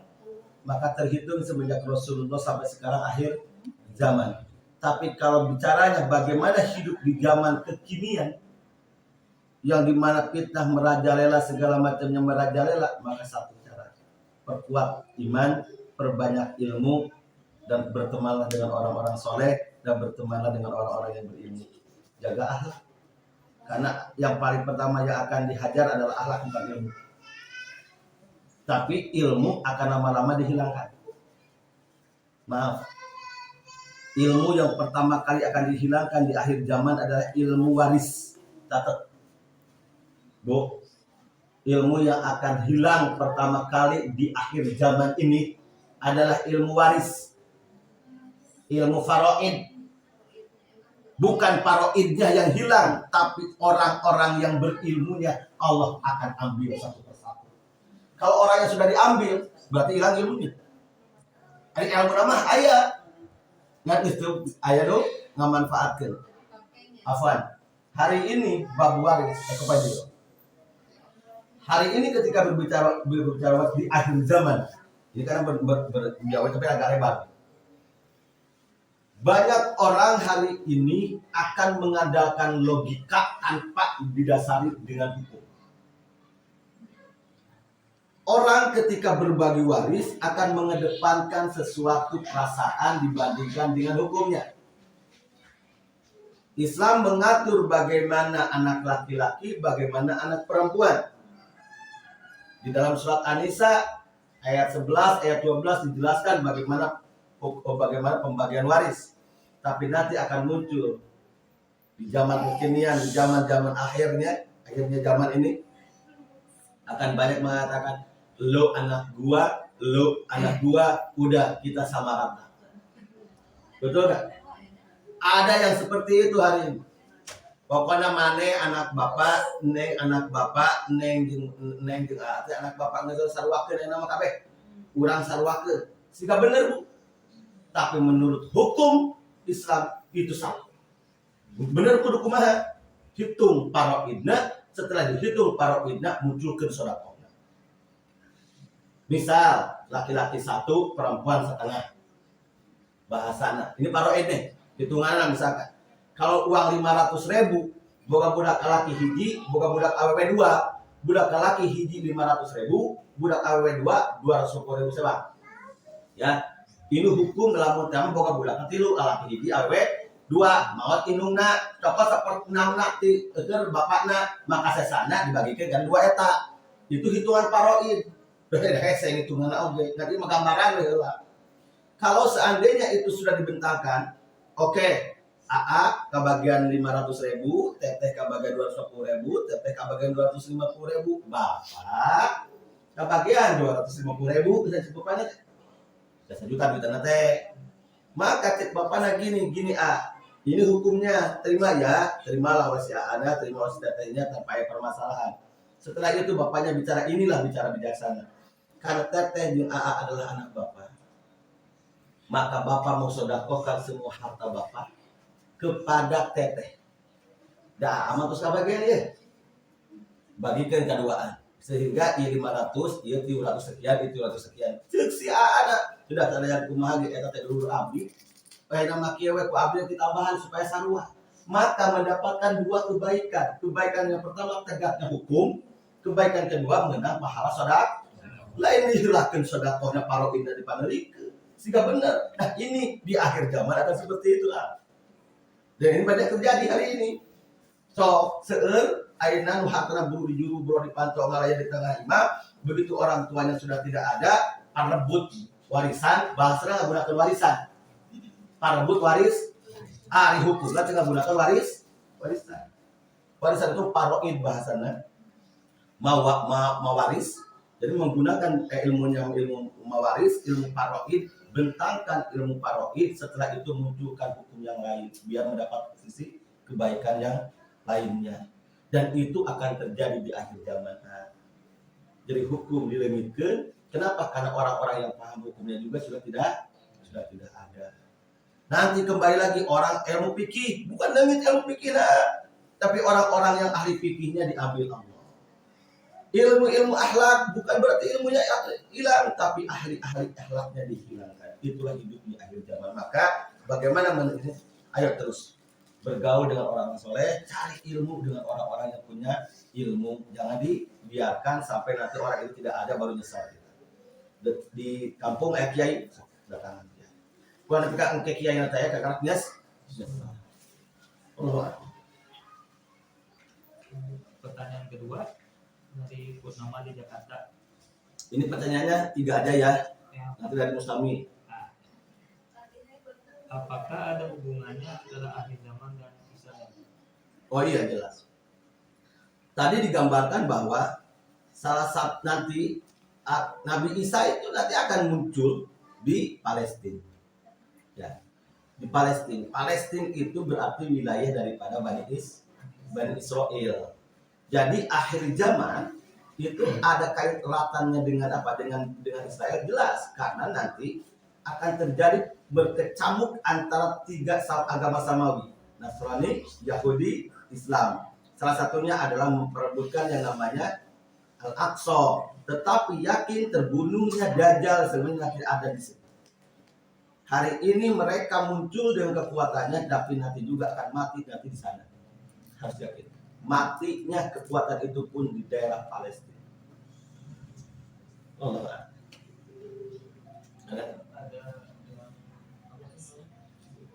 maka terhitung semenjak Rasulullah sampai sekarang akhir zaman. Tapi kalau bicaranya bagaimana hidup di zaman kekinian, yang dimana fitnah merajalela, segala macamnya merajalela, maka satu cara, perkuat iman, perbanyak ilmu, dan bertemanlah dengan orang-orang soleh, dan bertemanlah dengan orang-orang yang berilmu. Jaga akhlak, karena yang paling pertama yang akan dihajar adalah akhlak, bukan ilmu. Tapi ilmu akan lama-lama dihilangkan. Maaf, ilmu yang pertama kali akan dihilangkan di akhir zaman adalah ilmu waris. Catat, Bu, ilmu yang akan hilang pertama kali di akhir zaman ini adalah ilmu waris, ilmu faraid. Bukan faraidnya yang hilang, tapi orang-orang yang berilmunya Allah akan ambil satu persatu. Kalau orang yang sudah diambil, berarti hilang ilmunya. Ada ilmu nama ayah, nggak itu ayah tuh nggak manfaatkan. Afwan, hari ini bab waris kepada hari ini ketika berbicara di akhir zaman, ini karena berjawab tapi agak lebar. Banyak orang hari ini akan mengandalkan logika tanpa didasari dengan hukum. Orang ketika berbagi waris akan mengedepankan sesuatu perasaan dibandingkan dengan hukumnya. Islam mengatur bagaimana anak laki-laki, bagaimana anak perempuan. Di dalam surat An-Nisa ayat 11, ayat 12 dijelaskan bagaimana pembagian waris. Tapi nanti akan muncul di zaman kekinian, di zaman akhirnya zaman ini akan banyak mengatakan lo anak gua, udah kita sama rata. Betul nggak? Ada yang seperti itu hari ini. Pokoknya mana anak bapak, neng anak bapak, neng anak bapak ngejar sarwakeun yang nama kabeh. Urang sarwakeun. Sehingga bener, Bu. Tapi menurut hukum Islam itu salah. Bener kudu kumaha? Hitung faraidna, setelah dihitung faraidna munculkeun sedekahna. Misal laki-laki 1, perempuan setengah. Bahasana. Ini faraid nih. Hitunganna misalkan. Kalau uang 500.000, boga budak laki hiji, boga budak awewe 2, budak laki hiji 500.000, budak awewe 2 250.000 sebab. Ya, ini hukum dalam utama boga budak katilu laki hiji awewe 2, maot indungna, cokot sapertengahna ti eueur bapakna, maka sesana dibagikeun kan 2 eta. Itu hitungan faraid. Beda hese hitunganna oge, tadi mah gambaran heula. Kalau seandainya itu sudah dibentangkan, oke. AA kebagian 500.000, teteh kebagian 250.000, teteh kebagian 250.000, bapak kebagian 250.000, bisa cukupannya sejuta duitnya teh. Maka cek bapaknya gini ini hukumnya, terima ya, terimalah wasi AA, terima wasi tetehnya tanpa ada permasalahan. Setelah itu bapaknya bicara, inilah bicara bijaksana. Karena teteh dan AA adalah anak bapak, maka bapak mau sedekahkan semua harta bapak kepada teteh. Dah amat terus kabagian ya. Bagikan keduaan. Sehingga ieu 500, ieu 300 sekian, ieu 300 sekian. Ceuk si ada. Sudah ada yang kumaha ge eta teh dulur abdi. Nama kieu we ku abdi ditambahan supaya sarua. Maka mendapatkan 2 kebaikan. Kebaikan yang pertama tegaknya hukum, kebaikan kedua mengenang pahala sedekah. Lain dihilangkeun sedekahna faraid dari panelikeun. Sehingga benar. Nah, ini di akhir zaman akan seperti itu lah. Dan ini banyak terjadi hari ini. So, seueur ayeuna nu hartana buru di juru bro di pantau ngalaya di tengah imam, begitu orang tuanya sudah tidak ada, parebut warisan, bahasana nggunakeun warisan. Parebut waris, ari hukumna teu nggunakeun warisan. Warisan itu paroid bahasanya, mawaris. Jadi menggunakan ilmu mawaris, ilmu paroid, bentangkan ilmu paroid, setelah itu munculkan hukum yang lain biar mendapat sisi kebaikan yang lainnya. Dan itu akan terjadi di akhir zaman. Nah, jadi hukum dilemitkan. Kenapa? Karena orang-orang yang paham hukumnya juga sudah tidak ada. Nanti kembali lagi orang ilmu fikih, bukan limit ilmu fikih lah, tapi orang-orang yang ahli fikihnya diambil Allah. Ilmu akhlak bukan berarti ilmunya hilang, tapi ahli akhlaknya dihilangkan. Itulah hidup di akhir zaman. Maka bagaimana menurut? Ayo terus bergaul dengan orang soleh, cari ilmu dengan orang-orang yang punya ilmu. Jangan dibiarkan sampai nanti orang itu tidak ada baru nyesal. Di kampung kiai datangan dia. Bukan ketika kiai nanti ya kakak nyes. Allah. Pertanyaan kedua dari Purnama di Jakarta. Ini pertanyaannya 3 aja ya. Nanti dari Mustami. Apakah ada hubungannya antara akhir zaman dan Islam? Oh iya jelas. Tadi digambarkan bahwa salah satu nanti Nabi Isa itu nanti akan muncul di Palestina. Ya, di Palestina. Palestina itu berarti wilayah daripada Bani Israel. Jadi akhir zaman itu ada kaitannya dengan apa? Dengan Israel jelas, karena nanti akan terjadi berkecamuk antara 3 agama samawi, Nasrani, Yahudi, Islam. Salah satunya adalah memperebutkan yang namanya Al-Aqsa, tetapi yakin terbunuhnya Dajjal sebenarnya tidak ada di situ. Hari ini mereka muncul dengan kekuatannya, tapi nanti juga akan mati nanti di sana. Harus yakin. Matinya kekuatan itu pun di daerah Palestina. Allah. Ada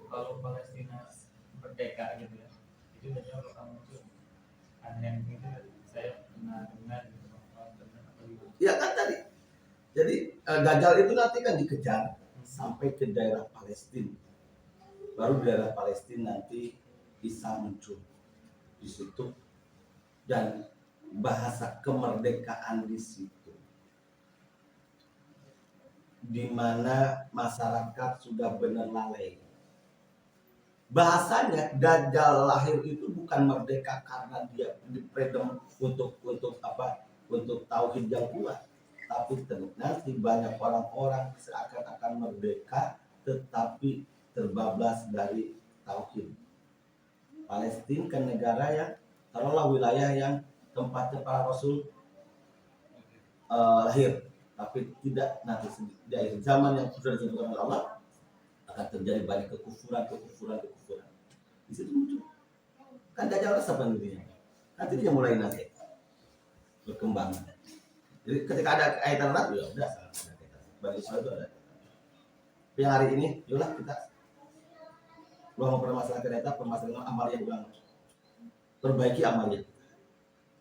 kalau Palestina merdeka gitu ya, itu biasanya kalau kamu tuh ada yang gitu, saya pernah dengar gitu. Ya kan tadi. Jadi Dajjal itu nanti kan dikejar sampai ke daerah Palestina. Baru di daerah Palestina nanti bisa muncul di situ, dan bahasa kemerdekaan di situ, di mana masyarakat sudah benar lalai. Bahasanya Dajjal lahir itu bukan merdeka karena dia dipredem untuk apa? Untuk tauhid yang kuat, tapi nanti banyak orang-orang seakan-akan merdeka tetapi terbablas dari tauhid. Palestina kan negara yang taruhlah wilayah yang tempatnya para rasul lahir, tapi tidak nanti di akhir zaman yang sudah ditentukan oleh Allah akan terjadi banyak kekufuran. Di situ muncul. Kan Dajjal rasa pendirinya. Nanti dia mulai nanti berkembang. Jadi ketika ada kaitan erat, ya udah bagi Israel itu ada. Tapi yang hari ini, yolah kita belum mempermasalahkan data, permasalahan amaliyah ulang, perbaiki amaliyah.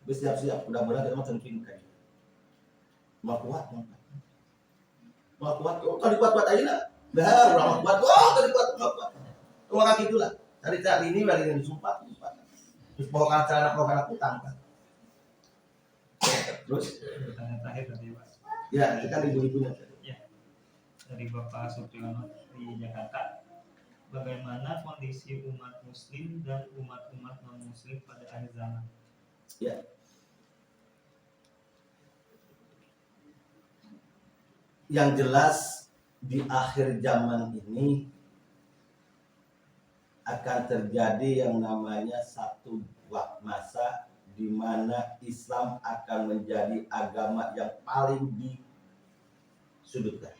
Tapi siap-siap, mudah-mudahan kita makin kan. Mau kuat. Tadi kuat aja lah. Dah, berapa kuat? Tadi kuat. Cuma kaki itulah. Tadi ini disumpah. Terus bawa karena utang kan. Terus Pertanyaan terakhir tadi Pak. ya, kita ibu-ibunya. Ya, dari Bapak Supriyono di Jakarta. Bagaimana kondisi umat muslim dan umat-umat non-muslim pada akhir zaman? Ya. Yang jelas di akhir zaman ini akan terjadi yang namanya satu masa di mana Islam akan menjadi agama yang paling disudutkan.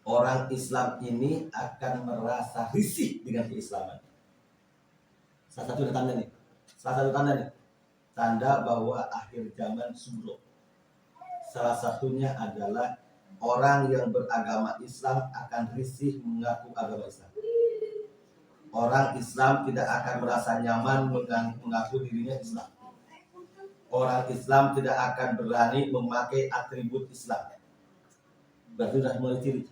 Orang Islam ini akan merasa risih dengan keislaman. Salah satu tanda nih. Tanda bahwa akhir zaman suruh. Salah satunya adalah orang yang beragama Islam akan risih mengaku agama Islam. Orang Islam tidak akan merasa nyaman mengaku dirinya Islam. Orang Islam tidak akan berani memakai atribut Islam. Berarti sudah mulai ciri.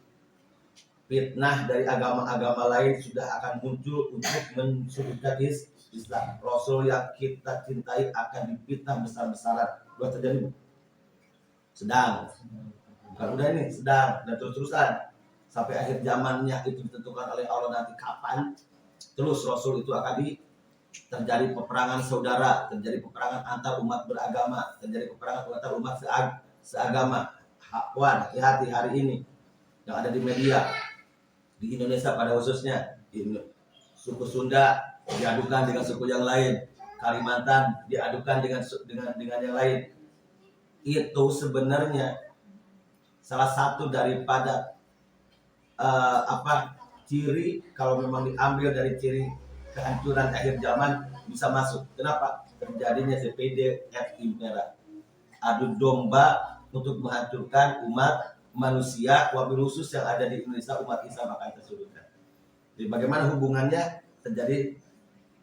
fitnah dari agama-agama lain sudah akan muncul untuk mensudutkan Islam. Rasul yang kita cintai akan difitnah besar-besaran. Sudah terjadi, sedang, bukan udah ini, sedang dan terus-terusan sampai akhir zamannya itu ditentukan oleh Allah nanti kapan. Terus Rasul itu akan terjadi peperangan saudara, terjadi peperangan antar umat beragama, terjadi peperangan antar umat seagama. Wan, hati-hati hari ini yang ada di media di Indonesia pada khususnya, suku Sunda diadukan dengan suku yang lain, Kalimantan diadukan dengan yang lain. Itu sebenarnya salah satu daripada ciri, kalau memang diambil dari ciri kehancuran akhir zaman bisa masuk. Kenapa? Terjadinya CPD FI merah, adu domba untuk menghancurkan umat manusia, wabil khusus yang ada di Indonesia, umat Islam akan tersudutkan. Jadi bagaimana hubungannya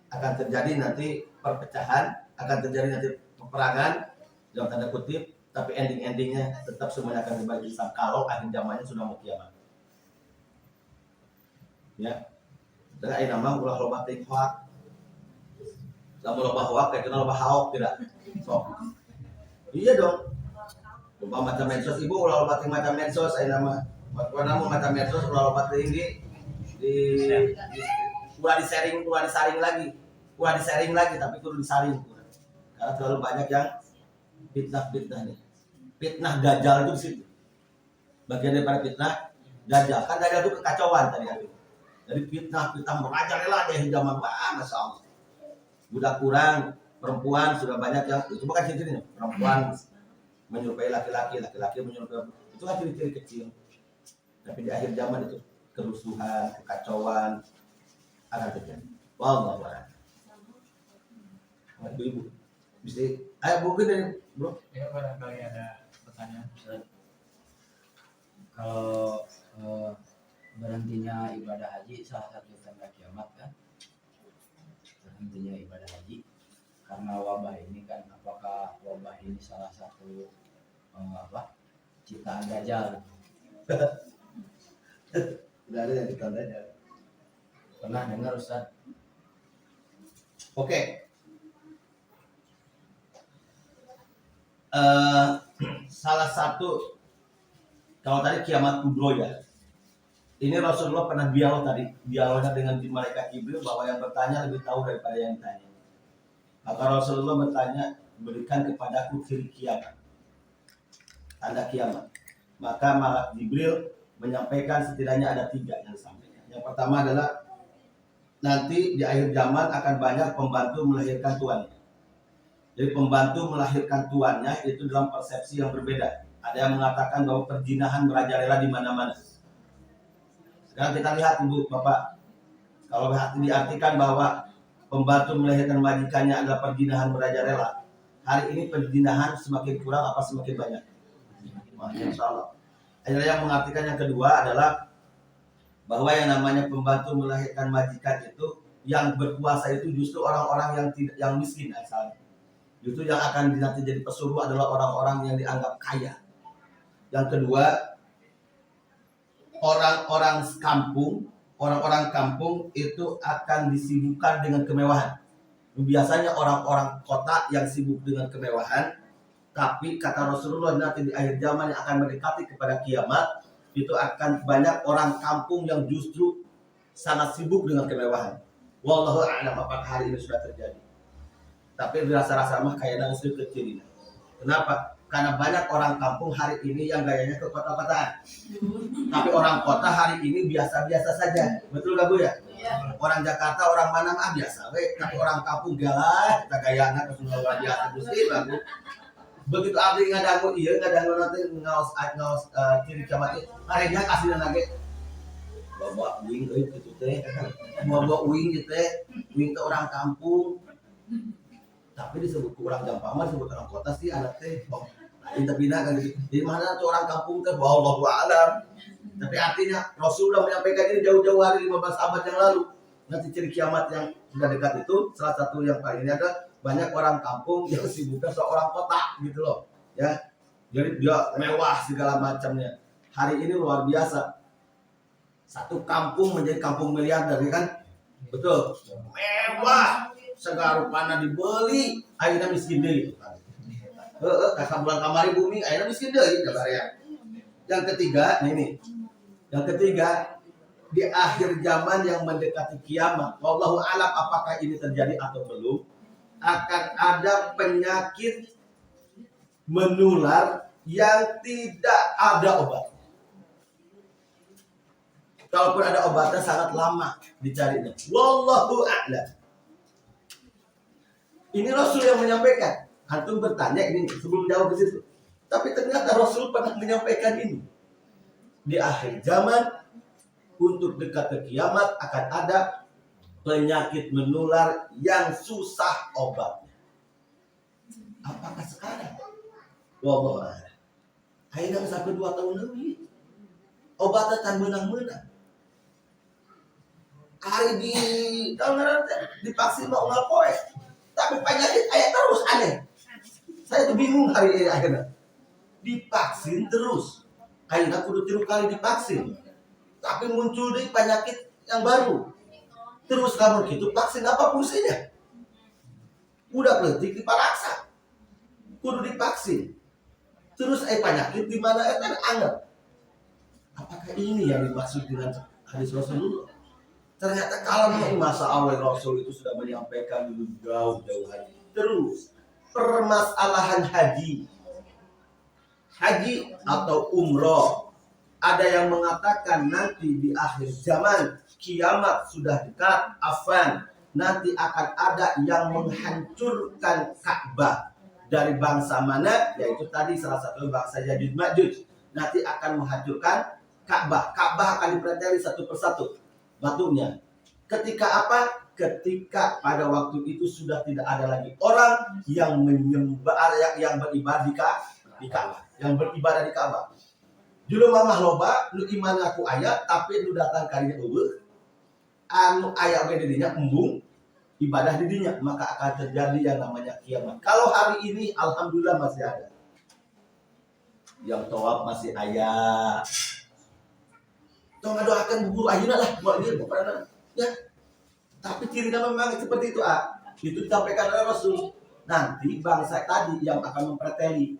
akan terjadi nanti perpecahan, akan terjadi nanti peperangan dalam tanda kutip, tapi endingnya tetap semuanya akan kembali Islam kalau akhir zamannya sudah mau kiamat. Ya, dengan ini nama ulah loba teuing hoak, lamun loba hoak kayak kenal loba haok tidak, sok. Iya dong. Loba macam medsos ibu ulah loba teuing macam medsos aya nama. Warna mau macam medsos ulah loba teuing ulah disaring lagi tapi kudu disaring. Karena terlalu banyak yang fitnah-fitnahnya. Fitnah dajjal itu di situ. Bagian daripada fitnah dajjal. Kan dajjal itu kekacauan tadi aku. Jadi fitnah merajalela di zaman, wah masya Allah. Budak kurang, perempuan sudah banyak yang itu bukan ciri-cirinya. Perempuan menyerupai laki-laki menyerupai, itu kan ciri-ciri kecil. Tapi di akhir zaman itu kerusuhan, kekacauan akan terjadi. Wallahu a'lam. Ibu, bisa, ayo mungkin dari bro. Ya, barangkali ada pertanyaan. Kalau berhentinya ibadah haji salah satu tanda kiamat kan, berhentinya ibadah haji karena wabah ini kan, apakah wabah ini salah satu ciptaan dajjal? Tidak ada yang kita dajjal. Pernah dengar Ustaz? Oke. Salah satu, kalau tadi kiamat kubro ya, ini Rasulullah pernah dialognya dengan malaikat Jibril bahwa yang bertanya lebih tahu daripada yang ditanya. Maka Rasulullah bertanya, berikan kepadaku ciri kiamat, tanda kiamat. Maka malaikat Jibril menyampaikan setidaknya ada 3 yang disampaikan. Yang pertama adalah nanti di akhir zaman akan banyak pembantu melahirkan tuannya. Jadi pembantu melahirkan tuannya itu dalam persepsi yang berbeda. Ada yang mengatakan bahwa perzinahan merajalela di mana-mana. Sekarang kita lihat ibu bapak, kalau diartikan bahwa pembantu melahirkan majikannya adalah perzinahan merajalela, hari ini perzinahan semakin kurang apa semakin banyak? Insya Allah. Yang mengartikan yang kedua adalah bahwa yang namanya pembantu melahirkan majikan itu, yang berkuasa itu justru orang-orang yang miskin asalnya. Justru yang akan nanti jadi pesuruh adalah orang-orang yang dianggap kaya. Yang kedua, orang-orang kampung itu akan disibukkan dengan kemewahan. Biasanya orang-orang kota yang sibuk dengan kemewahan, tapi kata Rasulullah nanti di akhir zaman yang akan mendekati kepada kiamat, itu akan banyak orang kampung yang justru sangat sibuk dengan kemewahan. Wallahu a'lam apakah hari ini sudah terjadi. Tapi rasa-rasa mah kayaknya muslim kecil ini. Kenapa? Karena banyak orang kampung hari ini yang gayanya ke kota-kotaan. Tapi orang kota hari ini biasa-biasa saja. Betul gak Bu ya? Iya. Orang Jakarta, orang mana mah biasa. Tapi orang kampung galah, kita gayanya ke semua luar biasa. Muslim lah Bu. Begitu abdi ngadangu nanti ngaos ciri kiamat itu. Harinya kasih lagi. Bawa wing gitu teh. Bawa wing gitu teh. Wing teh orang kampung. Tapi disebut orang Jampang, disebut orang kota sih anak teh. Tapi kan di mana tuh orang kampung teh? Wallahu a'lam. Tapi artinya Rasulullah menyampaikan ini jauh-jauh hari 15 abad yang lalu. Nanti ciri kiamat yang sudah dekat itu salah satu yang paling ini adalah banyak orang kampung yang sibuknya seorang kota gitu loh. Ya. Jadi dia mewah segala macamnya. Hari ini luar biasa. Satu kampung menjadi kampung miliarder, ya kan? Betul. Mewah, segala rupana dibeli, akhirnya miskin deh. Kakak bulan kamari bumi, akhirnya miskin deh, ya. Yang ketiga, ini. Yang ketiga, di akhir zaman yang mendekati kiamat, wallahu alam apakah ini terjadi atau belum, akan ada penyakit menular yang tidak ada obat. Kalaupun ada obatnya sangat lama dicarinya. Wallahu a'lam. Ini Rasul yang menyampaikan. Antum bertanya ini sebelum jawab ke situ. Tapi ternyata Rasul pernah menyampaikan ini. Di akhir zaman untuk dekat ke kiamat akan ada penyakit menular yang susah obatnya. Apakah sekarang? Wallahu a'lam. Akhirnya sampai 2 tahun lebih. Obatnya kan menang-menang. Hari divaksin mau ngapoe, tapi penyakit ayat terus aneh. Saya tuh bingung hari ini akhirnya. Divaksin terus, akhirnya kudu 3 kali divaksin, tapi muncul deh penyakit yang baru. Terus kamu gitu vaksin apa fungsinya? Udah peletik diparaksa, kudu divaksin. Terus penyakit di mana kan aneh. Apakah ini yang dimaksud dengan hadis Rasulullah? Ternyata kalau masa Allah Rasul itu sudah menyampaikan dulu jauh-jauh hari. Terus permasalahan haji atau umroh, ada yang mengatakan nanti di akhir zaman kiamat sudah dekat, afan, nanti akan ada yang menghancurkan Ka'bah dari bangsa mana, yaitu tadi salah satu bangsa Yajuj Majuj. Nanti akan menghancurkan Ka'bah. Ka'bah akan dipreteli satu persatu batunya. Ketika apa? Ketika pada waktu itu sudah tidak ada lagi orang yang menyembah, yang beribadah di Ka'bah, yang beribadah di Ka'bah. Dulu mamah loba, lu iman aku ayat, tapi lu datang kalinya anu ayat oke didinya embung ibadah didinya, maka akan terjadi yang namanya kiamat. Kalau hari ini alhamdulillah masih ada. Yang tawaf masih ayat. Tong doakan guru ayeuna lah, buat dia bukan ya. Tapi cirinya memang seperti itu, itu disampaikan oleh Rasul. Nanti bangsa tadi yang akan mempreteli,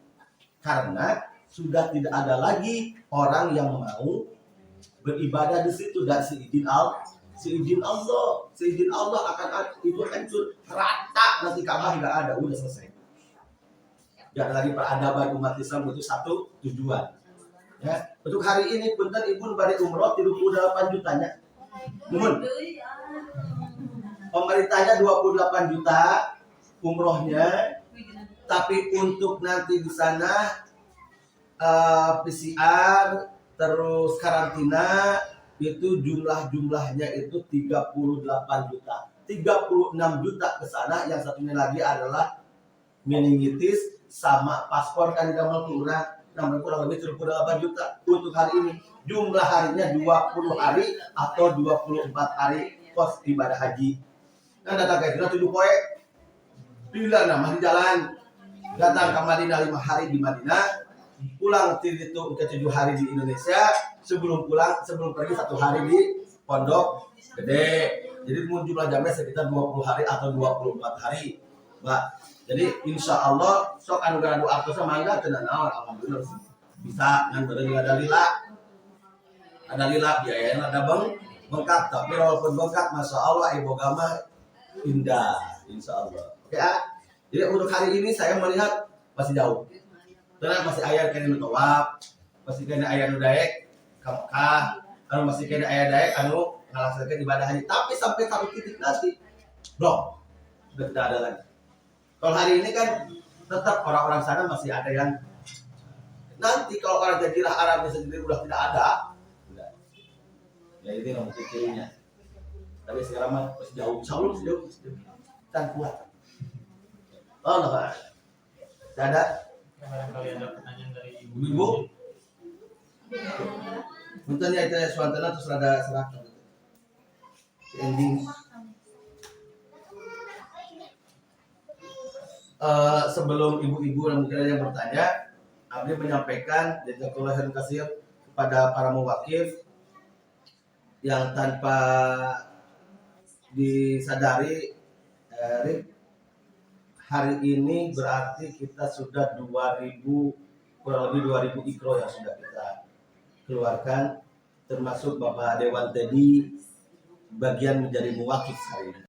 karena sudah tidak ada lagi orang yang mau beribadah di situ, dan seizin Allah akan itu hancur rata, nanti Ka'bah nggak ada, udah selesai. Jangan lagi peradaban umat Islam itu satu tujuan. Ya, untuk hari ini punten ibu bari umroh 38 jutanya. Mun. Pemerintahnya 28 juta umrohnya, tapi untuk nanti di sana PCR terus karantina itu jumlahnya itu 38 juta. 36 juta ke sana, yang satunya lagi adalah meningitis sama paspor kan tidak kurang. Namun kurang lebih 38 juta untuk hari ini. Jumlah harinya 20 hari atau 24 hari kos ibadah haji. Nah datang ke Madinah 7 poe. Bila nama di jalan. Datang ke Madinah 5 hari di Madinah. Pulang ke 7 hari di Indonesia. Sebelum pergi 1 hari di Pondok Gede. Jadi jumlah jamnya sekitar 20 hari atau 24 hari. Mbak. Jadi insya Allah sok anu gara doa tuh sama enggak tenan alhamdulillah bisa ngan bener ada lila biayanya ada bengkak, tapi walaupun bengkak masya Allah ibu gama indah insya Allah. Oke jadi untuk hari ini saya melihat masih jauh karena masih ayat kena tawaf, masih kena ayat daek ke Mekah, masih kena ayat daek anu ngalaksanakan ibadah haji, tapi sampai satu titik nanti bro udah tidak ada lagi. Kalau hari ini kan tetap orang-orang sana masih ada yang nanti kalau orang Jazirah Arabnya sendiri udah tidak ada, udah. Ya itu yang mungkin cirinya. Tapi sekarang mah masih jauh, masih jauh. Dan kuat. Allah. Ada? Barangkali ada pertanyaan dari Ibu. Mungkin ya itu suantana terus ada seragam. Ending. Sebelum ibu-ibu dan mungkin yang bertanya, Abdi menyampaikan jazakallahu khairan katsir kepada para muwakif yang tanpa disadari, Rik, hari ini berarti kita sudah 2000, kurang lebih 2000 ikro yang sudah kita keluarkan, termasuk Bapak Dewan tadi bagian menjadi muwakif hari ini.